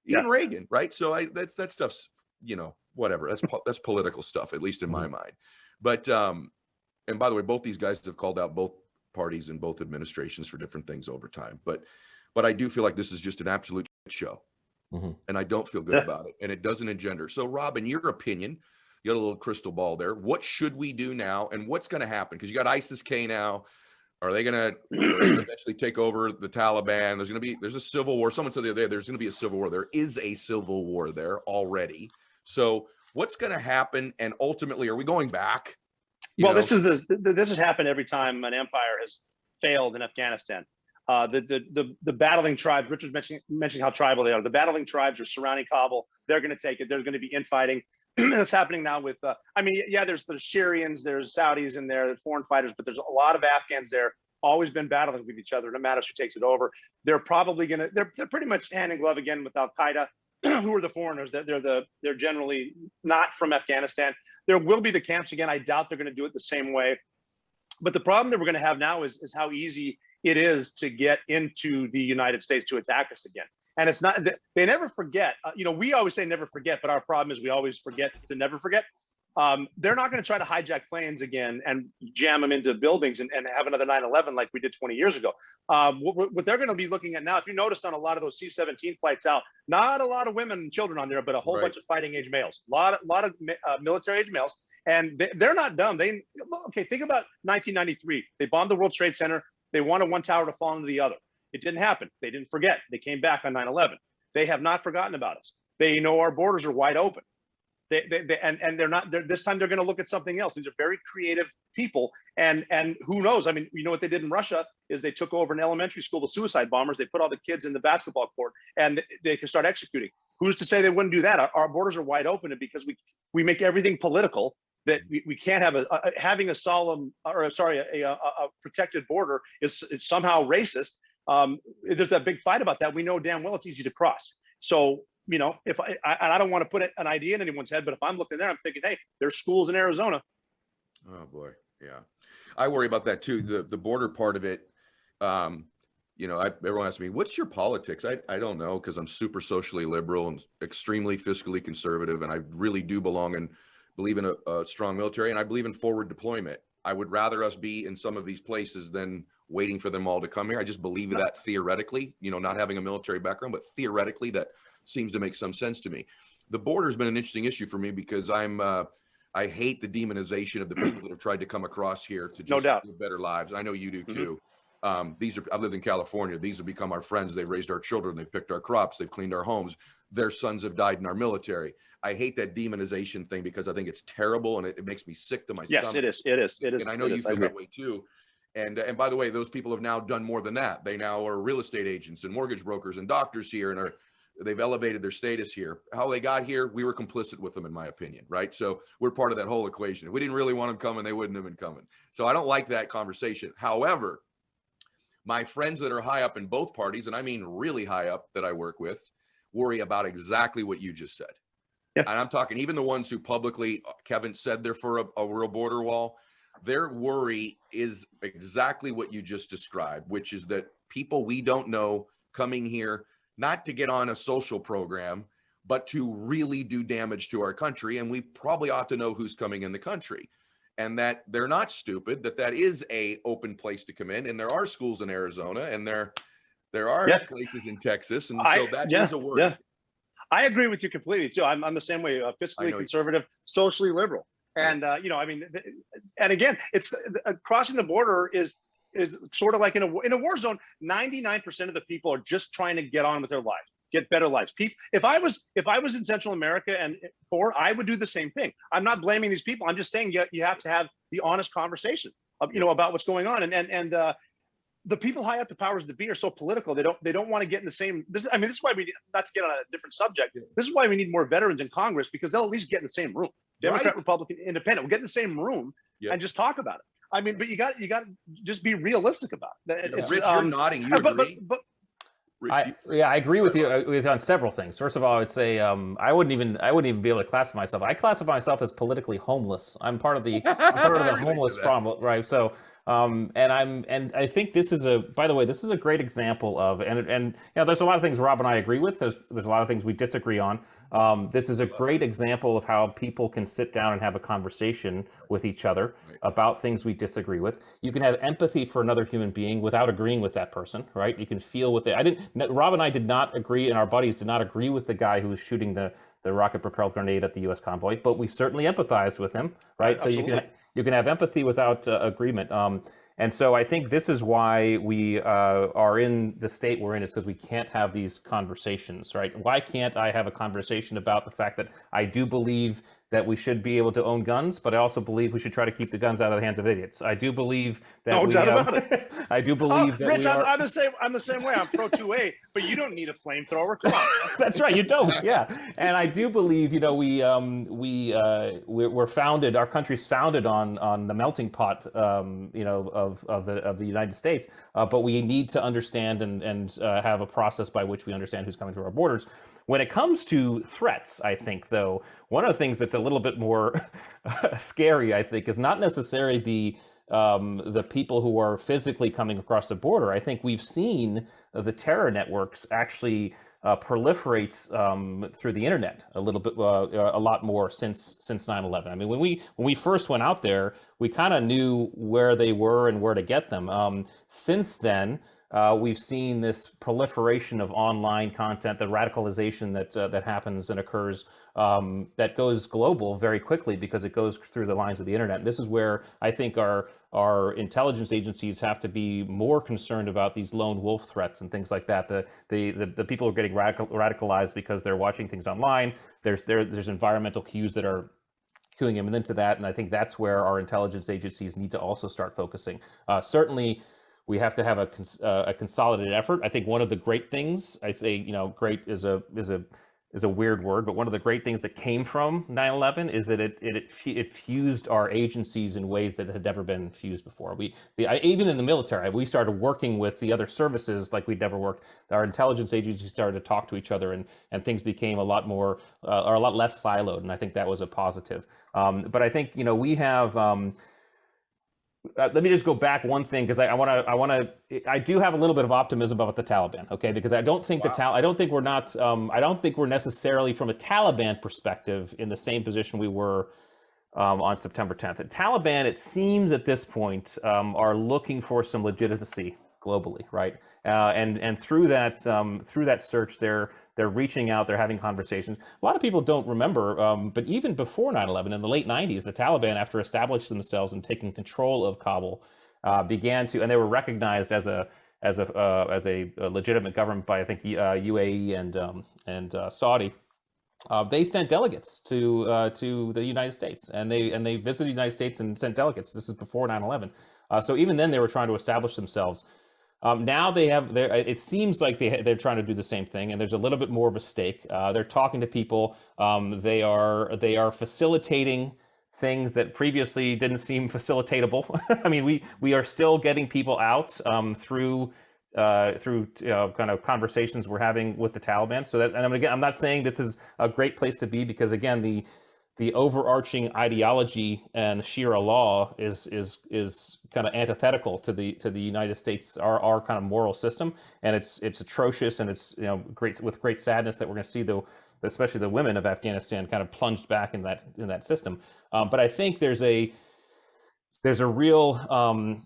Even Reagan, right? So that stuff's, whatever. That's political stuff, at least in my mind. But, and by the way, both these guys have called out both parties and both administrations for different things over time. But I do feel like this is just an absolute show. And I don't feel good about it. And it doesn't engender. So Rob, in your opinion, you got a little crystal ball there. What should we do now? And what's going to happen? Because you got ISIS-K now. Are they going to eventually take over the Taliban? There's a civil war. Someone said the other day, there's going to be a civil war. There is a civil war there already. So what's going to happen? And ultimately, are we going back? Well, this has happened every time an empire has failed in Afghanistan. The battling tribes, Richard's mentioning how tribal they are. The battling tribes are surrounding Kabul. They're going to take it. There's going to be infighting. That's happening now with, there's Syrians, there's Saudis in there, there's foreign fighters, but there's a lot of Afghans there, always been battling with each other. No matter who takes it over. They're probably they're pretty much hand in glove again with Al-Qaeda. Who are the foreigners? They're generally not from Afghanistan. There will be the camps again. I doubt they're going to do it the same way. But the problem that we're going to have now is how easy it is to get into the United States to attack us again. And it's not, they never forget. We always say never forget, but our problem is we always forget to never forget. They're not going to try to hijack planes again and jam them into buildings and have another 9/11 like we did 20 years ago. What they're going to be looking at now, if you noticed on a lot of those C-17 flights out, not a lot of women and children on there, but a whole bunch of fighting age males, a lot of military age males. And they're not dumb. Think about 1993. They bombed the World Trade Center. They wanted one tower to fall into the other. It didn't happen. They didn't forget. They came back on 9/11. They have not forgotten about us. They know our borders are wide open. This time they're going to look at something else. These are very creative people, and who knows? I mean, what they did in Russia is they took over an elementary school, the suicide bombers. They put all the kids in the basketball court, and they can start executing. Who's to say they wouldn't do that? Our borders are wide open, and because we make everything political, that we can't have having a protected border is somehow racist. There's that big fight about that. We know damn well it's easy to cross. So. If I don't want to put an idea in anyone's head, but if I'm looking there, I'm thinking, hey, there's schools in Arizona. Oh boy, yeah, I worry about that too. The border part of it. Everyone asks me, "What's your politics?" I don't know, because I'm super socially liberal and extremely fiscally conservative, and I really do believe in a strong military, and I believe in forward deployment. I would rather us be in some of these places than waiting for them all to come here. I just believe that theoretically, not having a military background, but theoretically that seems to make some sense to me. The border has been an interesting issue for me because I hate the demonization of the people that have tried to come across here to just live better lives. I know you do too. I've lived in California. These have become our friends. They've raised our children. They've picked our crops. They've cleaned our homes. Their sons have died in our military. I hate that demonization thing because I think it's terrible and it makes me sick to my stomach. Yes, it is. And I know you feel that way too. And by the way, those people have now done more than that. They now are real estate agents and mortgage brokers and doctors here, and they've elevated their status here. How they got here, we were complicit with them, in my opinion, right? So we're part of that whole equation. If we didn't really want them coming, they wouldn't have been coming. So I don't like that conversation. However, my friends that are high up in both parties, and I mean really high up that I work with, worry about exactly what you just said. Yeah. and I'm talking even the ones who publicly, Kevin, said they're for a real border wall, their worry is exactly what you just described, which is that people we don't know coming here, not to get on a social program, but to really do damage to our country. And we probably ought to know who's coming in the country, and that they're not stupid, that is a open place to come in. And there are schools in Arizona, and there are places in Texas. And so that is a worry. Yeah. I agree with you completely too. I'm the same way, fiscally conservative, socially liberal. And, you know, I mean, and again, it's crossing the border is sort of like in a war zone. 99% of the people are just trying to get on with their lives, get better lives. If I was in Central America and poor, I would do the same thing. I'm not blaming these people. I'm just saying you have to have the honest conversation, you know, about what's going on. And the people high up the powers that be are so political. They don't want to get in the same. This is why we, not to get on a different subject. This is why we need more veterans in Congress, because they'll at least get in the same room. Democrat, Republican, Independent. We'll get in the same room and just talk about it. I mean, but you got to just be realistic about it. Rich, you're nodding. You agree? But Rich, I agree with you on several things. First of all, I would say I wouldn't even be able to classify myself. I classify myself as politically homeless. I'm part of the homeless problem, right? So. And I think this is by the way, this is a great example of, and you know, there's a lot of things Rob and I agree with. There's a lot of things we disagree on. This is a great example of how people can sit down and have a conversation with each other about things we disagree with. You can have empathy for another human being without agreeing with that person, right? You can feel with it. Rob and I did not agree, and our buddies did not agree with the guy who was shooting the rocket-propelled grenade at the U.S. convoy, but we certainly empathized with him, right? Absolutely. So you can have empathy without agreement. And so I think this is why we are in the state we're in, is because we can't have these conversations, right? Why can't I have a conversation about the fact that I do believe that we should be able to own guns, but I also believe we should try to keep the guns out of the hands of idiots. I do believe that no doubt about it. I do believe that Rich, I'm the same way. I'm pro 2A, but you don't need a flamethrower. Come on. That's right, you don't. Yeah, and I do believe, you know, we're founded. Our country's founded on the melting pot, you know, of the United States. But we need to understand and have a process by which we understand who's coming through our borders. When it comes to threats, I think, though, one of the things that's a little bit more scary, I think, is not necessarily the people who are physically coming across the border. I think we've seen the terror networks actually proliferate through the internet a little bit, a lot more since 9/11. I mean, when we first went out there, we kind of knew where they were and where to get them. Since then, we've seen this proliferation of online content, the radicalization that happens and occurs, that goes global very quickly because it goes through the lines of the internet. And this is where I think our intelligence agencies have to be more concerned about these lone wolf threats and things like that. The people are getting radicalized because they're watching things online. There's environmental cues that are cueing them into that, and I think that's where our intelligence agencies need to also start focusing. Certainly, we have to have a consolidated effort. I think one of the great things, I say, you know, great is a weird word, but one of the great things that came from 9/11 is that it fused our agencies in ways that had never been fused before. Even in the military, we started working with the other services like we'd never worked. Our intelligence agencies started to talk to each other, and things became a lot more, or a lot less siloed, and I think that was a positive. But I think, you know, we have. Let me just go back one thing, because I do have a little bit of optimism about the Taliban, okay? Because I don't think I don't think we're necessarily from a Taliban perspective in the same position we were on September 10th. The Taliban, it seems at this point, are looking for some legitimacy globally, right? And through that search, they're reaching out, they're having conversations. A lot of people don't remember, but even before 9/11, in the late 90s, the Taliban, after establishing themselves and taking control of Kabul, began to, and they were recognized as a legitimate government by, I think, UAE and Saudi. They sent delegates to the United States, and they visited the United States and sent delegates. This is before 9/11. So even then, they were trying to establish themselves. Now it seems like they're trying to do the same thing, and there's a little bit more of a stake. They're talking to people. They are facilitating things that previously didn't seem facilitatable. I mean, we are still getting people out through through kind of conversations we're having with the Taliban. So that, and again, I'm not saying this is a great place to be, because again, the overarching ideology and Sharia law is kind of antithetical to the United States, our kind of moral system, and it's atrocious, and it's great, with great sadness that we're going to see especially the women of Afghanistan kind of plunged back in that system. But I think there's a real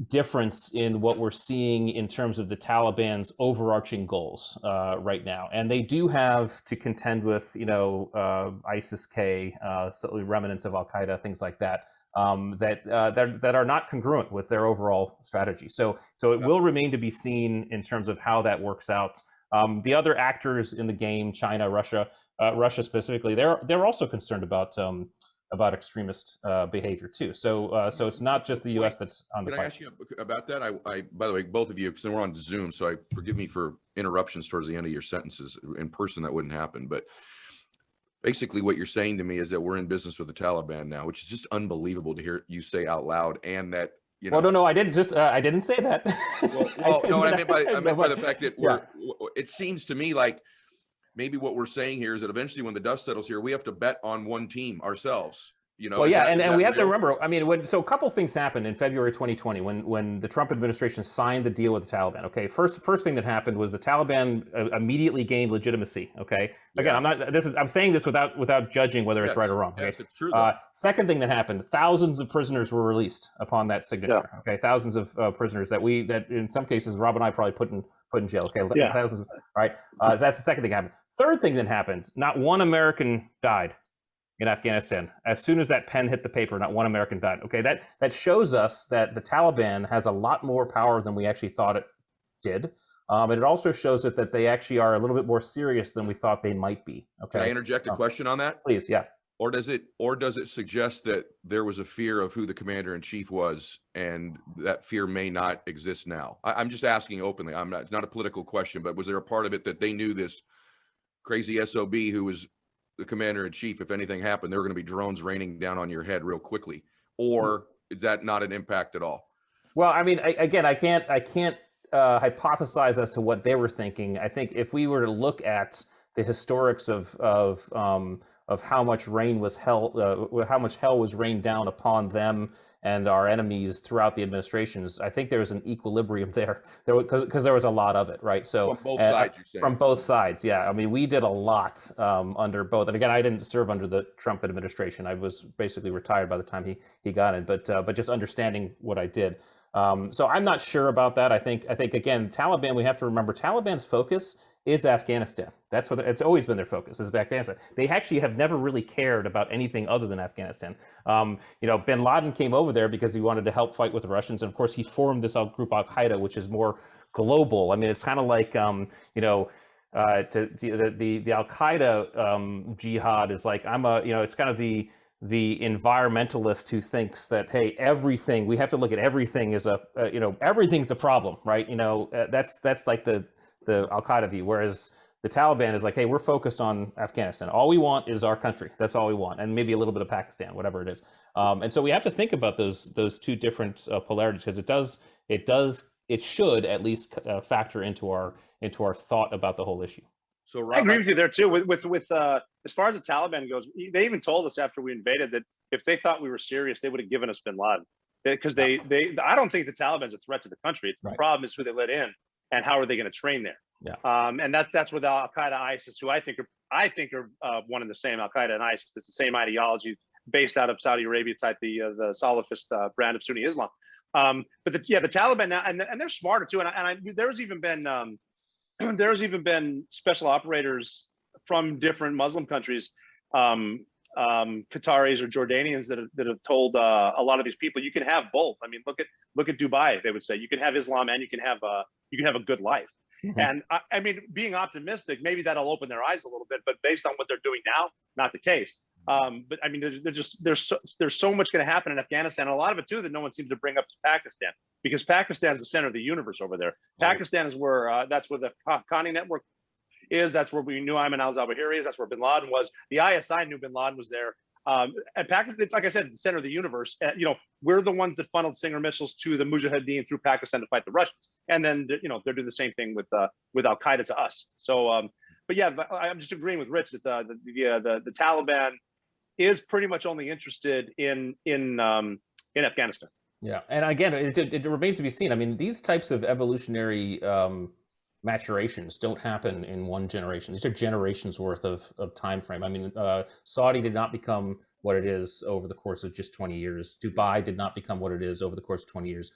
difference in what we're seeing in terms of the Taliban's overarching goals right now, and they do have to contend with ISIS-K, remnants of Al Qaeda, things like that, that are not congruent with their overall strategy. So it will remain to be seen in terms of how that works out. The other actors in the game, China, Russia specifically, they're also concerned about extremist behavior too. So it's not just the U.S. that's on the fight. Can I ask you about that? I by the way, both of you, because we're on Zoom, so forgive me for interruptions towards the end of your sentences. In person, that wouldn't happen. But basically, what you're saying to me is that we're in business with the Taliban now, which is just unbelievable to hear you say out loud, and that. Well, no, I didn't say that. I meant by the fact that it seems to me like maybe what we're saying here is that eventually, when the dust settles here, we have to bet on one team ourselves. Well, yeah, and we have to remember. I mean, a couple things happened in February 2020 when the Trump administration signed the deal with the Taliban. Okay, first thing that happened was the Taliban immediately gained legitimacy. Okay, again, I'm saying this without judging whether it's right or wrong. Okay? Yes, it's true. Second thing that happened: thousands of prisoners were released upon that signature. Yeah. Okay, thousands of prisoners that in some cases Rob and I probably put in jail. Okay, thousands. All right, that's the second thing that happened. Third thing that happened: not one American died in Afghanistan. As soon as that pen hit the paper, not one American died. Okay, that shows us that the Taliban has a lot more power than we actually thought it did. And it also shows that they actually are a little bit more serious than we thought they might be. Okay. Can I interject a question on that? Please, yeah. Or does it suggest that there was a fear of who the commander in chief was, and that fear may not exist now? I'm just asking openly. It's not a political question, but was there a part of it that they knew this crazy SOB who was the commander in chief, if anything happened, there were going to be drones raining down on your head real quickly? Or is that not an impact at all? Well, I mean, I can't hypothesize as to what they were thinking. I think if we were to look at the historics of how much rain was how much hell was rained down upon them and our enemies throughout the administrations, I think there was an equilibrium there because there was a lot of it, right? So from both sides, you're saying? From both sides, yeah. I mean, we did a lot under both. And again, I didn't serve under the Trump administration. I was basically retired by the time he got in. But just understanding what I did. So I'm not sure about that. I think again, Taliban. We have to remember Taliban's focus is Afghanistan. That's what it's always been their focus, is Afghanistan. They actually have never really cared about anything other than Afghanistan. Bin Laden came over there because he wanted to help fight with the Russians, and of course he formed this group Al Qaeda, which is more global. I mean, it's kind of like the Al Qaeda jihad is like it's kind of the environmentalist who thinks that, hey, everything, we have to look at everything as everything's a problem, right? That's like the Al Qaeda view, whereas the Taliban is like, hey, we're focused on Afghanistan. All we want is our country. That's all we want, and maybe a little bit of Pakistan, whatever it is. And so we have to think about those two different polarities, because it should at least factor into our thought about the whole issue. So Rob, I agree with you there too. With as far as the Taliban goes, they even told us after we invaded that if they thought we were serious, they would have given us bin Laden, because I don't think the Taliban's a threat to the country. It's the problem is who they let in. And how are they going to train there? Yeah. And that's with Al Qaeda, ISIS, who I think are one and the same. Al Qaeda and ISIS. It's the same ideology based out of Saudi Arabia, type the Salafist brand of Sunni Islam. But the Taliban now, and they're smarter too. And there's even been special operators from different Muslim countries, Qataris or Jordanians that have told a lot of these people, you can have both. I mean, look at Dubai. They would say you can have Islam and you can have a good life. Mm-hmm. And I mean, being optimistic, maybe that'll open their eyes a little bit. But based on what they're doing now, not the case. But I mean, there's so much going to happen in Afghanistan. And a lot of it too that no one seems to bring up is Pakistan, because Pakistan is the center of the universe over there. Right. Pakistan is where that's where the Haqqani network is. That's where we knew Ayman al-Zawahiri is. That's where bin Laden was. The ISI knew bin Laden was there. And Pakistan, it's like I said, the center of the universe. You know, we're the ones that funneled Stinger missiles to the Mujahideen through Pakistan to fight the Russians, and then you know they're doing the same thing with Al Qaeda to us. So, but yeah, I'm just agreeing with Rich that the Taliban is pretty much only interested in Afghanistan. Yeah, and again, it remains to be seen. I mean, these types of evolutionary maturations don't happen in one generation. These are generations worth of time frame. I mean, Saudi did not become what it is over the course of just 20 years. Dubai did not become what it is over the course of 20 years.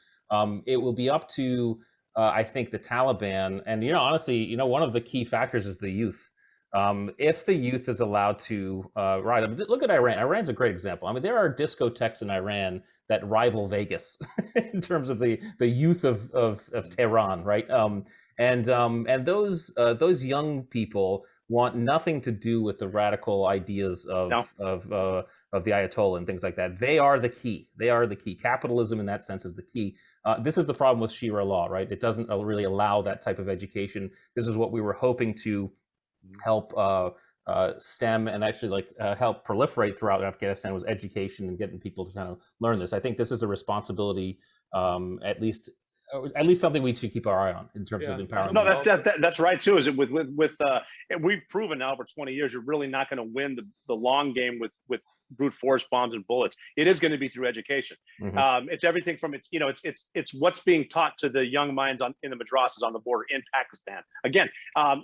It will be up to, I think, the Taliban. And, you know, honestly, you know, one of the key factors is the youth. If the youth is allowed to rise, I mean, look at Iran. Iran's a great example. I mean, there are discotheques in Iran that rival Vegas in terms of the youth of Tehran, right? And those young people want nothing to do with the radical ideas of the Ayatollah and things like that. They are the key. They are the key. Capitalism in that sense is the key. This is the problem with Sharia law, right? It doesn't really allow that type of education. This is what we were hoping to help stem and actually help proliferate throughout Afghanistan, was education and getting people to kind of learn this. I think this is a responsibility, at least something we should keep our eye on in terms of empowerment. No, that's right too. Is it with we've proven now for 20 years, you're really not going to win the long game with brute force bombs and bullets. It is going to be through education. Mm-hmm. It's everything from it's what's being taught to the young minds in the madrasas on the border in Pakistan. Again,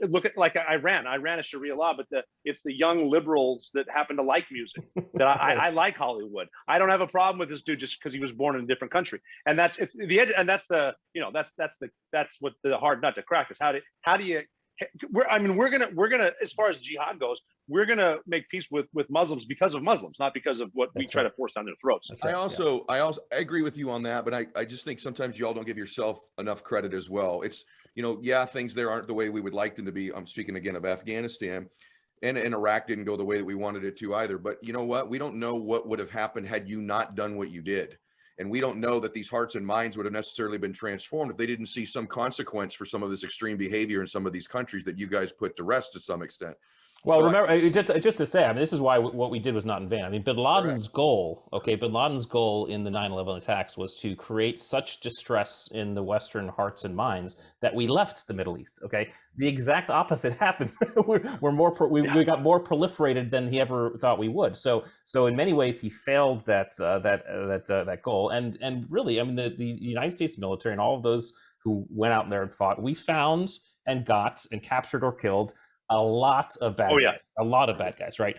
look at like Iran. Iran is Sharia law, but it's the young liberals that happen to like music. That I like Hollywood. I don't have a problem with this dude just because he was born in a different country. And that's that's what the hard nut to crack is how do you. We're gonna as far as jihad goes, we're gonna make peace with Muslims because of Muslims, not because of what we try to force down their throats. Right. I agree with you on that, but I just think sometimes y'all don't give yourself enough credit as well. It's, you know, yeah, things there aren't the way we would like them to be. I'm speaking again of Afghanistan, and Iraq didn't go the way that we wanted it to either. But you know what? We don't know what would have happened had you not done what you did. And we don't know that these hearts and minds would have necessarily been transformed if they didn't see some consequence for some of this extreme behavior in some of these countries that you guys put to rest to some extent. Well, so remember, just to say, I mean, this is why what we did was not in vain. I mean, bin Laden's goal, bin Laden's goal in the 9/11 attacks was to create such distress in the Western hearts and minds that we left the Middle East. Okay, the exact opposite happened. we got more proliferated than he ever thought we would. So in many ways, he failed that goal. And really, I mean, the United States military and all of those who went out there and fought, we found and got and captured or killed a lot of bad guys, a lot of bad guys, right?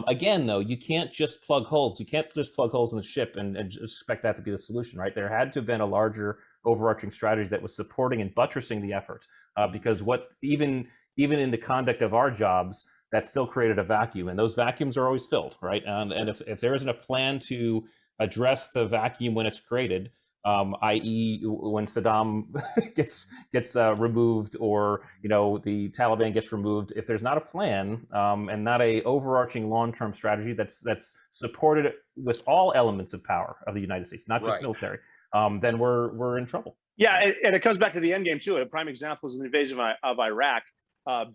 Again, though, you can't just plug holes. You can't just plug holes in the ship and expect that to be the solution, right? There had to have been a larger overarching strategy that was supporting and buttressing the effort, because even in the conduct of our jobs, that still created a vacuum, and those vacuums are always filled, right? And if there isn't a plan to address the vacuum when it's created, i.e., when Saddam gets removed, or the Taliban gets removed, if there's not a plan and not a overarching long-term strategy that's supported with all elements of power of the United States, not just military, then we're in trouble. Yeah, and it comes back to the end game too. A prime example is the invasion of Iraq.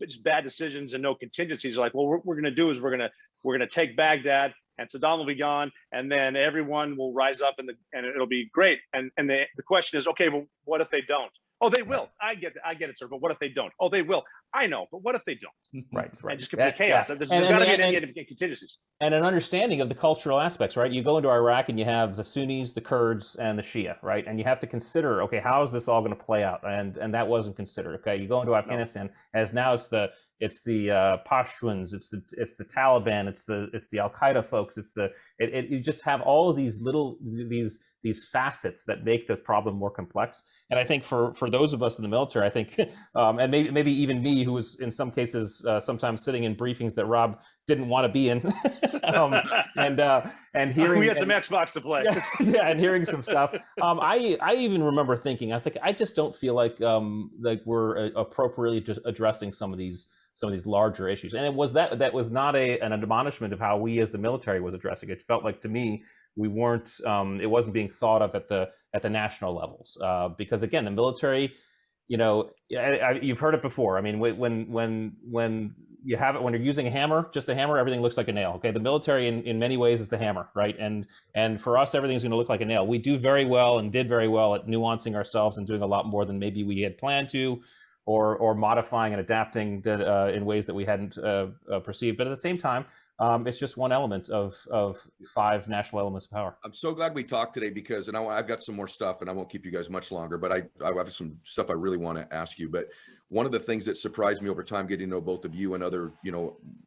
Just bad decisions and no contingencies. Like, well, what we're going to do is we're going to take Baghdad, and Saddam will be gone, and then everyone will rise up, and it'll be great. And the question is, okay, well, what if they don't? Oh, they will. I get it, sir. But what if they don't? Oh, they will. I know, but what if they don't? Right. And just complete chaos. There's got to be an end game contingencies. And an understanding of the cultural aspects, right? You go into Iraq and you have the Sunnis, the Kurds, and the Shia, right? And you have to consider, okay, how is this all going to play out? And that wasn't considered. Okay, you go into Afghanistan, as now it's the Pashtuns, it's the Taliban, it's the Al Qaeda folks, you just have all of these these facets that make the problem more complex. And I think for those of us in the military, I think, and maybe even me, who was in some cases sometimes sitting in briefings that Rob didn't want to be in, and hearing, we had some Xbox to play, and hearing some stuff. I even remember thinking, I was like, I just don't feel like we're appropriately just addressing some of these larger issues. And it was that was not an admonishment of how we as the military was addressing it. It felt like to me we weren't, it wasn't being thought of at the national levels, because again, the military, you've heard it before. I mean, when you have it when you're using a hammer, just a hammer, everything looks like a nail. Okay, the military in many ways is the hammer, right? And for us, everything's going to look like a nail. We do very well and did very well at nuancing ourselves and doing a lot more than maybe we had planned to, or modifying and adapting that, in ways that we hadn't perceived. But at the same time, it's just one element of 5 national elements of power. I'm so glad we talked today because, and I've got some more stuff, and I won't keep you guys much longer, but I have some stuff I really want to ask you. But one of the things that surprised me over time, getting to know both of you and other,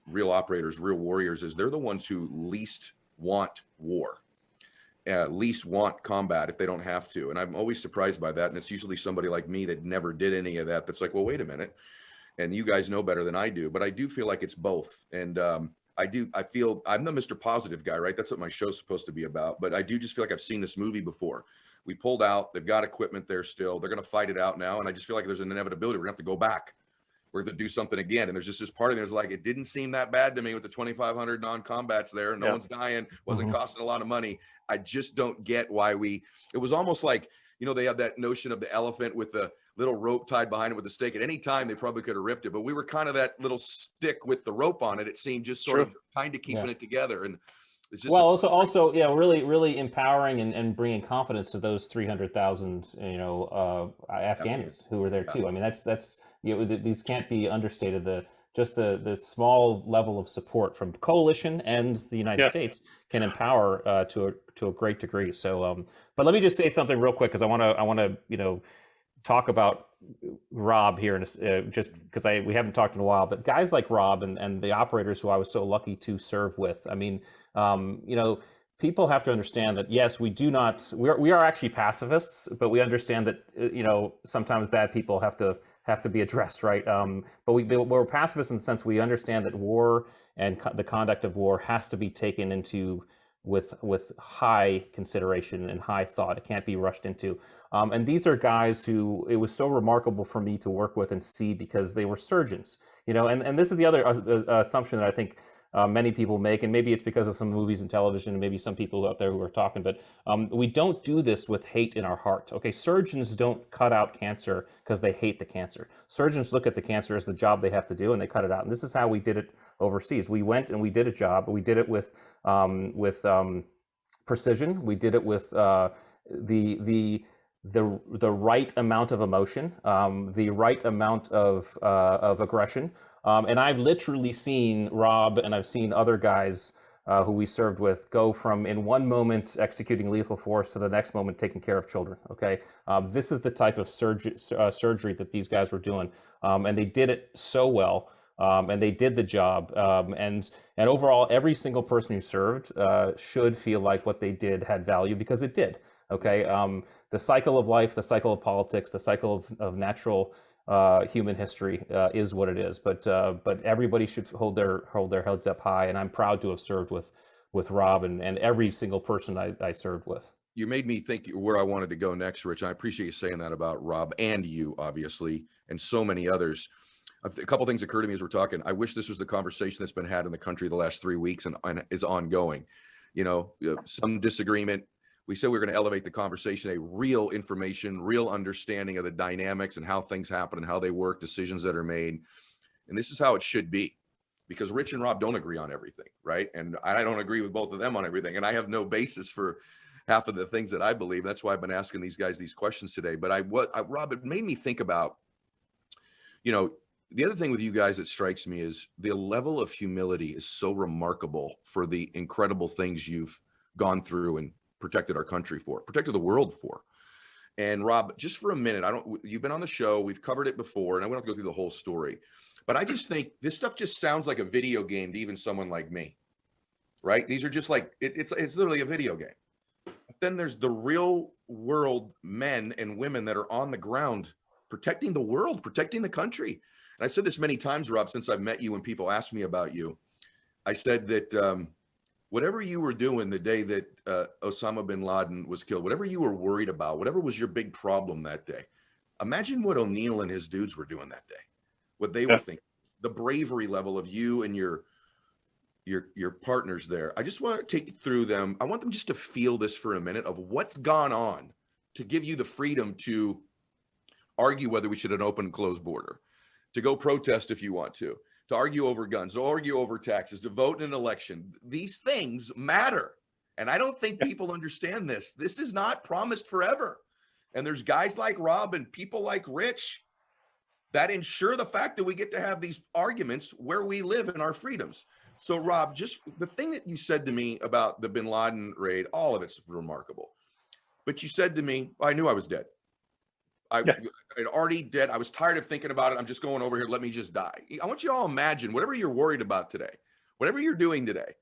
real operators, real warriors, is they're the ones who least want war, least want combat if they don't have to. And I'm always surprised by that. And it's usually somebody like me that never did any of that. That's like, well, wait a minute. And you guys know better than I do, but I do feel like it's both. And, I feel I'm the Mr. Positive guy, right? That's what my show's supposed to be about. But I do just feel like I've seen this movie before. We pulled out, they've got equipment there still. They're going to fight it out now. And I just feel like there's an inevitability. We're going to have to go back. We're going to do something again. And there's just this part of me that's like, it didn't seem that bad to me with the 2,500 non-combats there. No one's dying, wasn't costing a lot of money. I just don't get why it was almost like, they have that notion of the elephant with the little rope tied behind it with the stake. At any time, they probably could have ripped it, but we were kind of that little stick with the rope on it. It seemed just sort of kind of keeping it together. And it's just also, really empowering and bringing confidence to those 300,000, Afghans who were there too. I mean, that's these can't be understated. The small level of support from coalition and the United States can empower to a great degree. So, but let me just say something real quick because I want to talk about Rob here, just because we haven't talked in a while. But guys like Rob and the operators who I was so lucky to serve with. I mean, people have to understand that yes, we are actually pacifists, but we understand that sometimes bad people have to be addressed, right? But we're pacifists in the sense we understand that war and the conduct of war has to be taken into with high consideration and high thought. It can't be rushed into. And these are guys who it was so remarkable for me to work with and see because they were surgeons, and this is the other assumption that I think many people make, and maybe it's because of some movies and television, and maybe some people out there who are talking, but we don't do this with hate in our heart. Okay, surgeons don't cut out cancer because they hate the cancer. Surgeons look at the cancer as the job they have to do, and they cut it out. And this is how we did it overseas. We went and we did a job. We did it with precision. We did it with the right amount of emotion, the right amount of aggression. And I've literally seen Rob and I've seen other guys who we served with go from in one moment executing lethal force to the next moment taking care of children. Okay, this is the type of surgery that these guys were doing, and they did it so well, and they did the job. And overall, every single person who served should feel like what they did had value because it did. Okay, the cycle of life, the cycle of politics, the cycle of natural human history is what it is, but everybody should hold their heads up high, and I'm proud to have served with Rob and every single person I served with. You made me think where I wanted to go next, Rich. I appreciate you saying that about Rob and you, obviously, and so many others. A couple things occur to me as we're talking. I wish this was the conversation that's been had in the country the last 3 weeks and is ongoing. Some disagreement. We said we were going to elevate the conversation, a real information, real understanding of the dynamics and how things happen and how they work, decisions that are made. And this is how it should be, because Rich and Rob don't agree on everything, right? And I don't agree with both of them on everything. And I have no basis for half of the things that I believe. That's why I've been asking these guys these questions today. But Rob, it made me think about, the other thing with you guys that strikes me is the level of humility is so remarkable for the incredible things you've gone through and protected our country for, protected the world for. And Rob, just for a minute, you've been on the show, we've covered it before, and I won't have to go through the whole story, but I just think this stuff just sounds like a video game to even someone like me, right? These are just like, it's literally a video game. But then there's the real world men and women that are on the ground protecting the world, protecting the country. And I've said this many times, Rob, since I've met you, when people ask me about you, I said that, whatever you were doing the day that Osama bin Laden was killed, whatever you were worried about, whatever was your big problem that day, imagine what O'Neill and his dudes were doing that day, what they were thinking, the bravery level of you and your partners there. I just want to take you through them. I want them just to feel this for a minute of what's gone on to give you the freedom to argue whether we should have an open and closed border, to go protest if you want to to argue over guns, to argue over taxes, to vote in an election. These things matter. And I don't think people understand this. This is not promised forever. And there's guys like Rob and people like Rich that ensure the fact that we get to have these arguments where we live in our freedoms. So Rob, just the thing that you said to me about the bin Laden raid, all of it's remarkable. But you said to me, I knew I was dead. I'd already dead. I was tired of thinking about it. I'm just going over here. Let me just die. I want you all to imagine whatever you're worried about today, whatever you're doing today.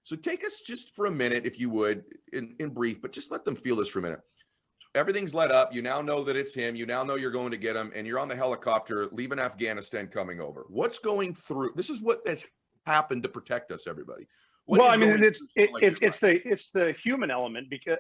So take us just for a minute, if you would, in brief, but just let them feel this for a minute. Everything's let up. You now know that it's him. You now know you're going to get him, and you're on the helicopter leaving Afghanistan coming over. What's going through? This is what has happened to protect us, everybody. Well, I mean, it's the human element, because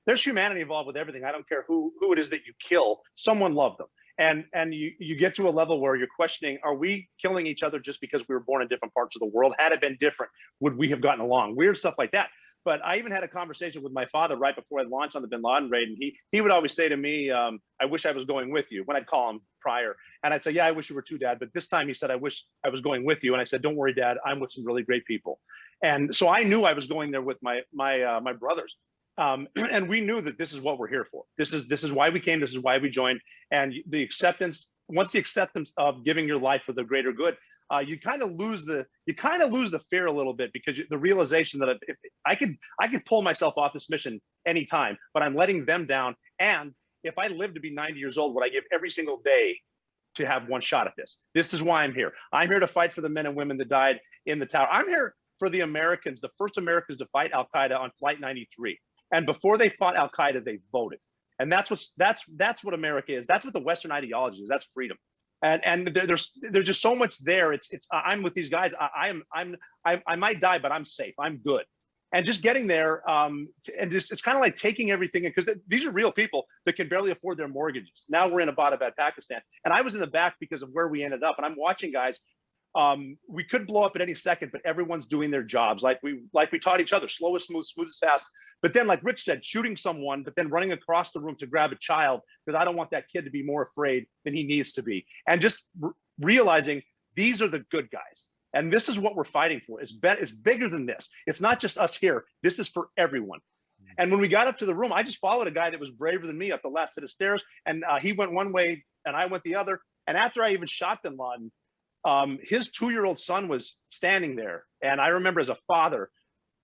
there's humanity involved with everything. I don't care who it is that you kill. Someone loved them. And you get to a level where you're questioning, are we killing each other just because we were born in different parts of the world? Had it been different, would we have gotten along? Weird stuff like that. But I even had a conversation with my father right before I launched on the bin Laden raid. And he would always say to me, I wish I was going with you, when I'd call him prior. And I'd say, yeah, I wish you were too, Dad. But this time he said, I wish I was going with you. And I said, don't worry, Dad, I'm with some really great people. And so I knew I was going there with my brothers. And we knew that this is what we're here for. This is why we came. This is why we joined. And the acceptance, once the acceptance of giving your life for the greater good, you kind of lose the fear a little bit, because the realization that if I could pull myself off this mission anytime, but I'm letting them down. And if I live to be 90 years old, would I give every single day to have one shot at this? This is why I'm here. I'm here to fight for the men and women that died in the tower. I'm here for the Americans, the first Americans to fight Al Qaeda on Flight 93. And before they fought Al Qaeda, they voted. And that's what America is. That's what the Western ideology is. That's freedom. And there's just so much there. I'm with these guys. I might die, but I'm safe. I'm good. And just getting there, it's kind of like taking everything in, because these are real people that can barely afford their mortgages. Now we're in Abbottabad, Pakistan, and I was in the back because of where we ended up. And I'm watching guys. We could blow up at any second, but everyone's doing their jobs like we taught each other: slow is smooth, smooth is fast. But then, like Rich said, shooting someone, but then running across the room to grab a child, because I don't want that kid to be more afraid than he needs to be. And just realizing these are the good guys, and this is what we're fighting for. It's bigger than this. It's not just us here. This is for everyone. And when we got up to the room, I just followed a guy that was braver than me up the last set of stairs, and he went one way and I went the other. And after I even shot bin Laden, his 2-year-old son was standing there. And I remember as a father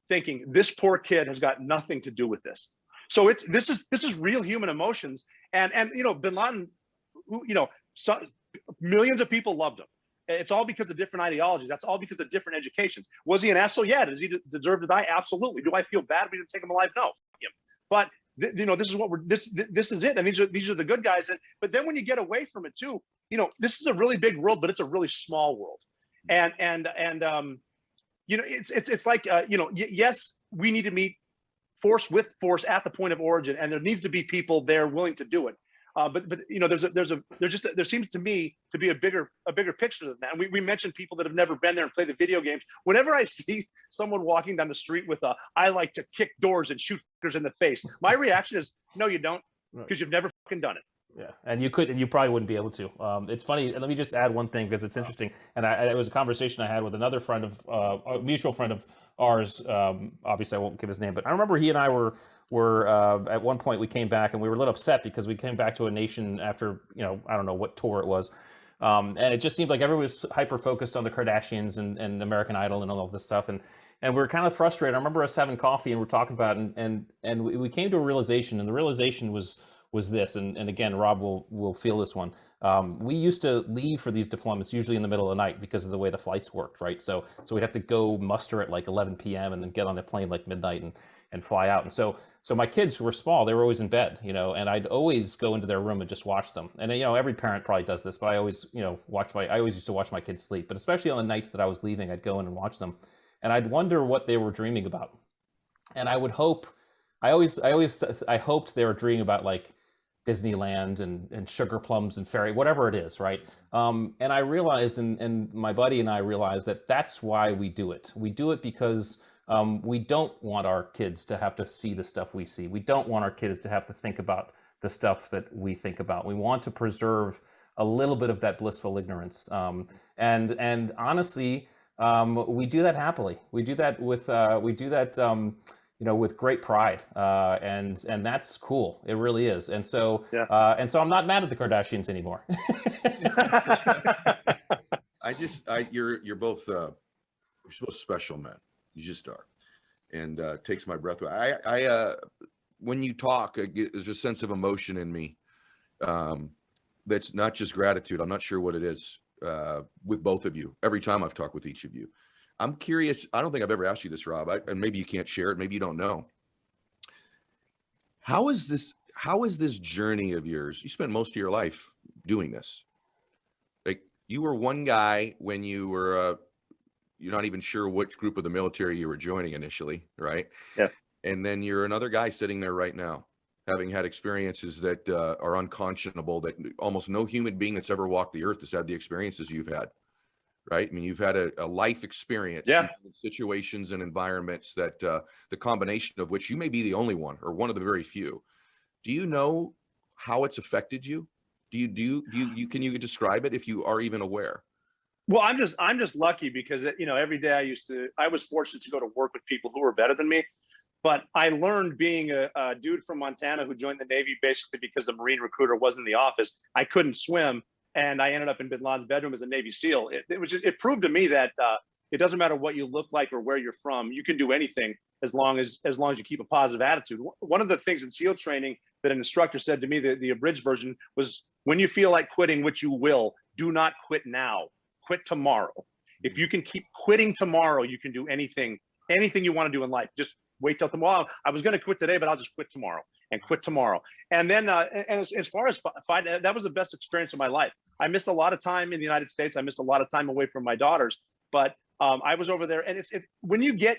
thinking, this poor kid has got nothing to do with this. So this is real human emotions. And bin Laden, millions of people loved him. It's all because of different ideologies. That's all because of different educations. Was he an asshole? Yeah. Does he deserve to die? Absolutely. Do I feel bad we didn't take him alive? No. But this is what this is it. And these are the good guys. But then when you get away from it too, this is a really big world, but it's a really small world. And it's like, yes, we need to meet force with force at the point of origin, and there needs to be people there willing to do it. But there seems to me to be a bigger picture than that. And we mentioned people that have never been there and play the video games. Whenever I see someone walking down the street with I like to kick doors and shoot fuckers in the face, my reaction is, no, you don't, because you've never fucking done it. Yeah, and you probably wouldn't be able to. It's funny, and let me just add one thing, because it's interesting. And it was a conversation I had with another friend of a mutual friend of ours. Obviously, I won't give his name, but I remember he and I were at one point we came back and we were a little upset because we came back to a nation after I don't know what tour it was, and it just seemed like everyone was hyper focused on the Kardashians and American Idol and all of this stuff, and we were kind of frustrated. I remember us having coffee and we're talking about it, and we came to a realization, and the realization was this, and again, Rob will feel this one. We used to leave for these deployments usually in the middle of the night because of the way the flights worked, right? So we'd have to go muster at like 11 p.m. and then get on the plane like midnight and fly out. And so my kids, who were small, they were always in bed, and I'd always go into their room and just watch them. And every parent probably does this, but I always I always used to watch my kids sleep, but especially on the nights that I was leaving, I'd go in and watch them, and I'd wonder what they were dreaming about. And I would hope, I hoped they were dreaming about like Disneyland and sugar plums and fairy, whatever it is, right? And I realized, and my buddy and I realized that that's why we do it. We do it because we don't want our kids to have to see the stuff we see. We don't want our kids to have to think about the stuff that we think about. We want to preserve a little bit of that blissful ignorance. And honestly, we do that happily. We do that with with great pride, and that's cool. It really is. And so Yeah. I'm not mad at the Kardashians anymore. You're both you're so special, man. You just are, and takes my breath away. I when you talk, there's a sense of emotion in me. That's not just gratitude. I'm not sure what it is with both of you. Every time I've talked with each of you, I'm curious. I don't think I've ever asked you this, Rob, and maybe you can't share it. Maybe you don't know. How is this journey of yours? You spent most of your life doing this. Like, you were one guy when you were, you're not even sure which group of the military you were joining initially, right? Yeah. And then you're another guy sitting there right now, having had experiences that are unconscionable, that almost no human being that's ever walked the earth has had the experiences you've had, right? I mean, you've had a life experience, Yeah, in situations and environments that the combination of which you may be the only one or one of the very few. Do you know how it's affected you? Can you describe it if you are even aware? well, I'm just lucky because every day I was fortunate to go to work with people who were better than me. But I learned being a dude from Montana who joined the Navy basically because the Marine recruiter wasn't in the office. I couldn't swim, and I ended up in Bin Laden's bedroom as a Navy SEAL. It proved to me that it doesn't matter what you look like or where you're from. You can do anything as long as you keep a positive attitude. One of the things in SEAL training that an instructor said to me, the abridged version, was, when you feel like quitting, which you will, do not quit now. Quit tomorrow. If you can keep quitting tomorrow, you can do anything you want to do in life. Just wait till tomorrow. I was going to quit today, but I'll just quit tomorrow and quit tomorrow. And then, as far as fight, that was the best experience of my life. I missed a lot of time in the United States. I missed a lot of time away from my daughters, but I was over there. And when you get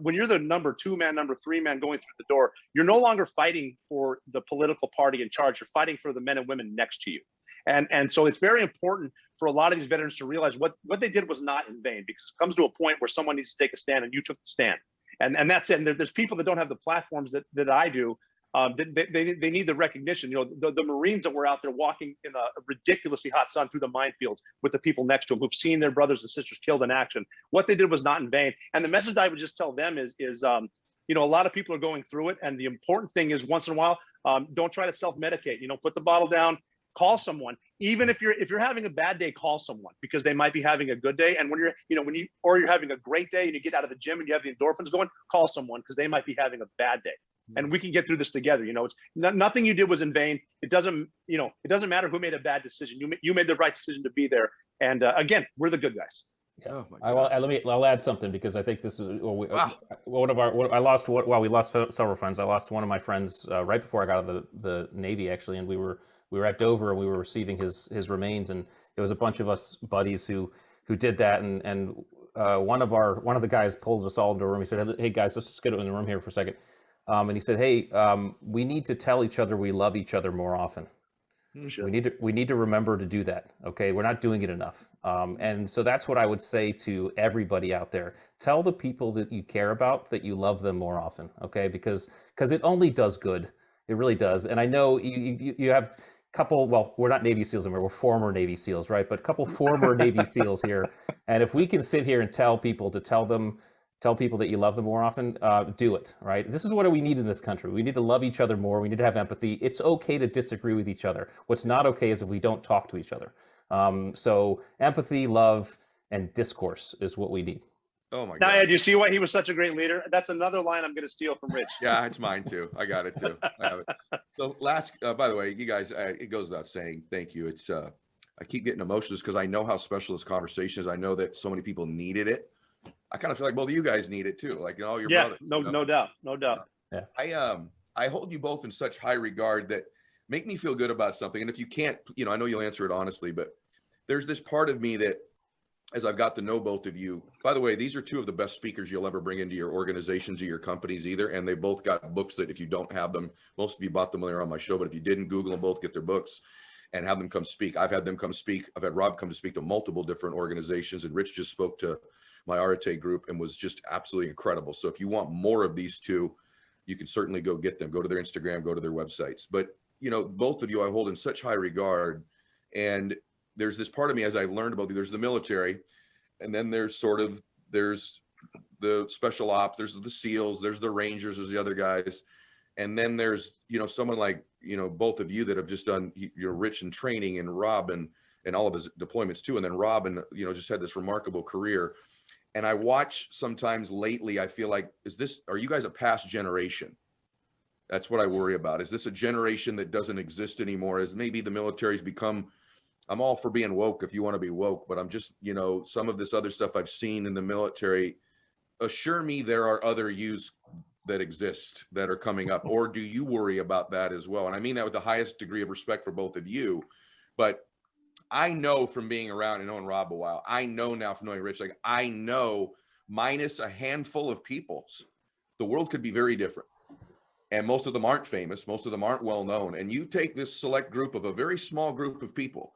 when you're the number 2 man, number 3 man going through the door, you're no longer fighting for the political party in charge. You're fighting for the men and women next to you. And so it's very important for a lot of these veterans to realize what they did was not in vain, because it comes to a point where someone needs to take a stand, and you took the stand. And that's it. And there's people that don't have the platforms that I do. They need the recognition. The Marines that were out there walking in a ridiculously hot sun through the minefields with the people next to them who've seen their brothers and sisters killed in action. What they did was not in vain. And the message I would just tell them is a lot of people are going through it. And the important thing is, once in a while, don't try to self-medicate. Put the bottle down. Call someone. Even if you're having a bad day, call someone, because they might be having a good day. And when you're having a great day and you get out of the gym and you have the endorphins going, call someone, because they might be having a bad day. And we can get through this together. It's nothing you did was in vain. It doesn't matter who made a bad decision. You made the right decision to be there. And again, we're the good guys. Yeah. Oh I'll add something, because I think this is we lost several friends. I lost one of my friends right before I got out of the Navy, actually, and we were at Dover, and we were receiving his remains, and there was a bunch of us buddies who did that, and one of the guys pulled us all into a room. He said, "Hey guys, let's just get in the room here for a second." And he said, "Hey, we need to tell each other we love each other more often. Sure. We need to remember to do that. Okay, we're not doing it enough." And so that's what I would say to everybody out there. Tell the people that you care about that you love them more often. Okay, because it only does good. It really does. And I know you have couple, well, we're not Navy SEALs anymore, we're former Navy SEAls, right? But a couple former Navy SEAls here. And if we can sit here and tell people that you love them more often, do it, right? This is what we need in this country. We need to love each other more. We need to have empathy. It's okay to disagree with each other. What's not okay is if we don't talk to each other. So empathy, love, and discourse is what we need. Oh my God. Now, Ed, you see why he was such a great leader? That's another line I'm going to steal from Rich. Yeah, it's mine too. I got it too. I have it. So by the way, you guys, it goes without saying, thank you. It's, I keep getting emotional because I know how special this conversation is. I know that so many people needed it. I kind of feel like both of you guys need it too. Like, all your brothers. No doubt. Yeah. I hold you both in such high regard that make me feel good about something. And if you can't, I know you'll answer it honestly, but there's this part of me that, as I've got to know both of you, by the way, these are two of the best speakers you'll ever bring into your organizations or your companies either. And they both got books that if you don't have them, most of you bought them when they were on my show, but if you didn't, Google them both, get their books and have them come speak. I've had them come speak. I've had Rob come to speak to multiple different organizations, and Rich just spoke to my Arate group and was just absolutely incredible. So if you want more of these two, you can certainly go get them, go to their Instagram, go to their websites. But, both of you I hold in such high regard. And there's this part of me, as I learned about, there's the military, and then there's the special ops, there's the SEALs, there's the Rangers, there's the other guys. And then there's, someone like, both of you that have just done, you're rich in training, and Rob and all of his deployments too. And then Robin, just had this remarkable career. And I watch sometimes lately, I feel like, are you guys a past generation? That's what I worry about. Is this a generation that doesn't exist anymore? As maybe the military's become, I'm all for being woke if you want to be woke, but I'm just, some of this other stuff I've seen in the military, assure me there are other yous that exist that are coming up, or do you worry about that as well? And I mean that with the highest degree of respect for both of you, but I know from being around and knowing Rob a while, I know now from knowing Rich, like I know minus a handful of people, the world could be very different. And most of them aren't famous. Most of them aren't well known. And you take this select group of a very small group of people,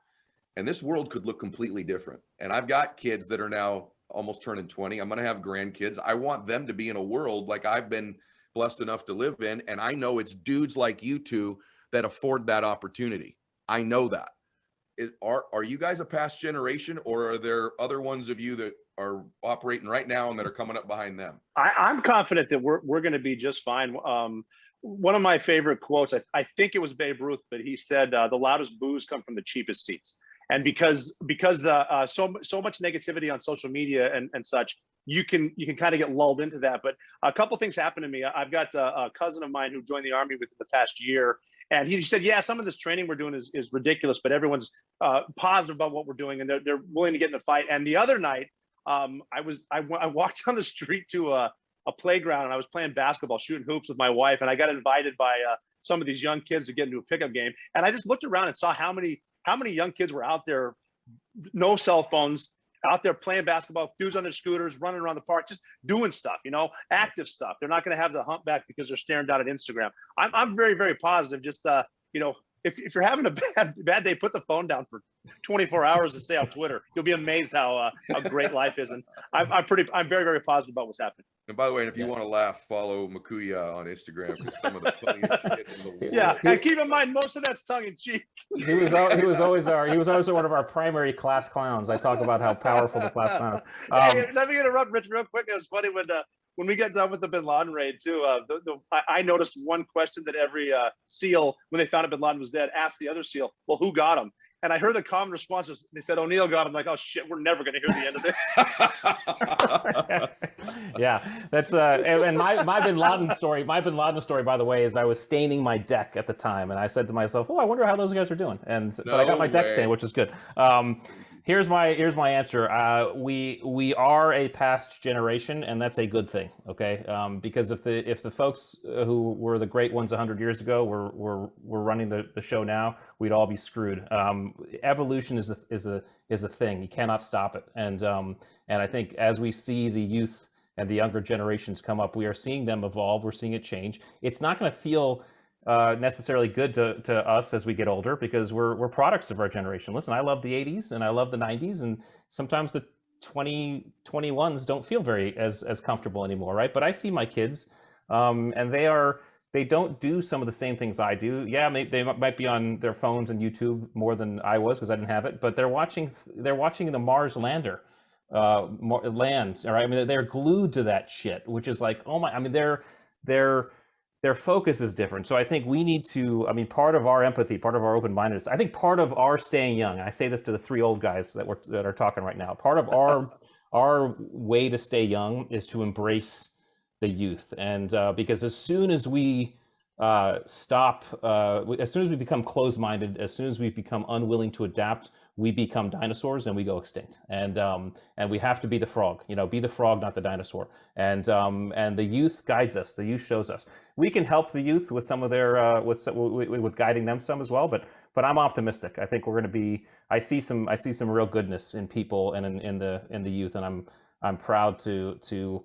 and this world could look completely different. And I've got kids that are now almost turning 20. I'm going to have grandkids. I want them to be in a world like I've been blessed enough to live in. And I know it's dudes like you two that afford that opportunity. I know that. Are you guys a past generation, or are there other ones of you that are operating right now and that are coming up behind them? I'm confident that we're going to be just fine. One of my favorite quotes, I think it was Babe Ruth, but he said, "The loudest boos come from the cheapest seats." And because the so much negativity on social media and such, you can kind of get lulled into that. But a couple things happened to me. I've got a cousin of mine who joined the Army within the past year, and he said, "Yeah, some of this training we're doing is ridiculous, but everyone's positive about what we're doing, and they're willing to get in a fight." And the other night, I walked down the street to a playground, and I was playing basketball, shooting hoops with my wife, and I got invited by some of these young kids to get into a pickup game. And I just looked around and saw how many young kids were out there, no cell phones, out there playing basketball, dudes on their scooters, running around the park, just doing stuff, active stuff. They're not going to have the humpback because they're staring down at Instagram. I'm very, very positive. Just, if you're having a bad day, put the phone down for 24 hours and stay on Twitter. You'll be amazed how great life is. And I'm very, very positive about what's happening. And by the way, and if you want to laugh, follow Makuya on Instagram. Some of the funniest shit in the world. Yeah, and keep in mind, most of that's tongue in cheek. He was always one of our primary class clowns. I talk about how powerful the class clown is. Hey, let me interrupt, Rich, real quick. It was funny when we got done with the Bin Laden raid too. I noticed one question that every SEAL, when they found out Bin Laden was dead, asked the other SEAL, "Well, who got him?" And I heard the common responses. They said O'Neill got him. Like, oh shit, we're never going to hear the end of this. Yeah, that's and my Bin Laden story. My Bin Laden story, by the way, is I was staining my deck at the time, and I said to myself, "Oh, I wonder how those guys are doing." But I got my deck stained, which is good. Here's my answer. We are a past generation, and that's a good thing. Okay, because if the folks who were the great ones 100 years ago were running the show now, we'd all be screwed. Evolution is a thing. You cannot stop it. And I think as we see the youth and the younger generations come up, we are seeing them evolve. We're seeing it change. It's not going to feel necessarily good to us as we get older, because we're products of our generation. Listen, I love the 80s and I love the 90s, and sometimes the 21s don't feel very as comfortable anymore, right? But I see my kids, and they don't do some of the same things I do. Yeah, they might be on their phones and YouTube more than I was, because I didn't have it, but they're watching the Mars lander land. All right, I mean, they're glued to that shit, which is like, oh my, I mean, their focus is different. So I think we need to, part of our empathy, part of our open-mindedness, I think part of our staying young, and I say this to the three old guys that are talking right now, part of our way to stay young is to embrace the youth. And because as soon as we as soon as we become closed-minded, as soon as we become unwilling to adapt, we become dinosaurs and we go extinct. And we have to be the frog, be the frog, not the dinosaur. And the youth guides us. The youth shows us. We can help the youth with some of their with guiding them some as well. But I'm optimistic. I think we're going to be. I see some real goodness in people and in the youth, and I'm proud to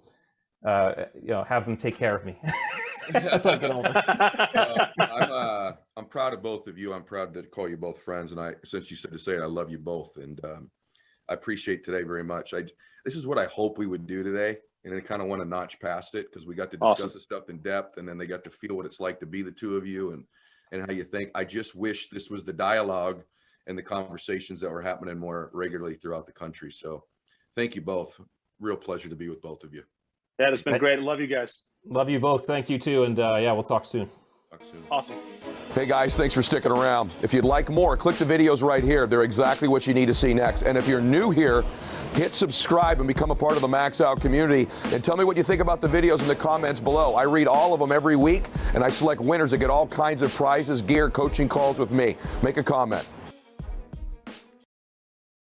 have them take care of me. That's like an I'm proud of both of you. I'm proud to call you both friends. And since you said to say it, I love you both. And I appreciate today very much. This is what I hope we would do today. And I kind of want to notch past it, because we got to discuss the stuff in depth, and then they got to feel what it's like to be the two of you and how you think. I just wish this was the dialogue and the conversations that were happening more regularly throughout the country. So thank you both. Real pleasure to be with both of you. Yeah, it's been great. Love you guys. Love you both. Thank you too. And yeah, we'll talk soon. Talk soon. Awesome. Hey guys, thanks for sticking around. If you'd like more, click the videos right here. They're exactly what you need to see next. And if you're new here, hit subscribe and become a part of the Max Out community. And tell me what you think about the videos in the comments below. I read all of them every week, and I select winners that get all kinds of prizes, gear, coaching calls with me. Make a comment.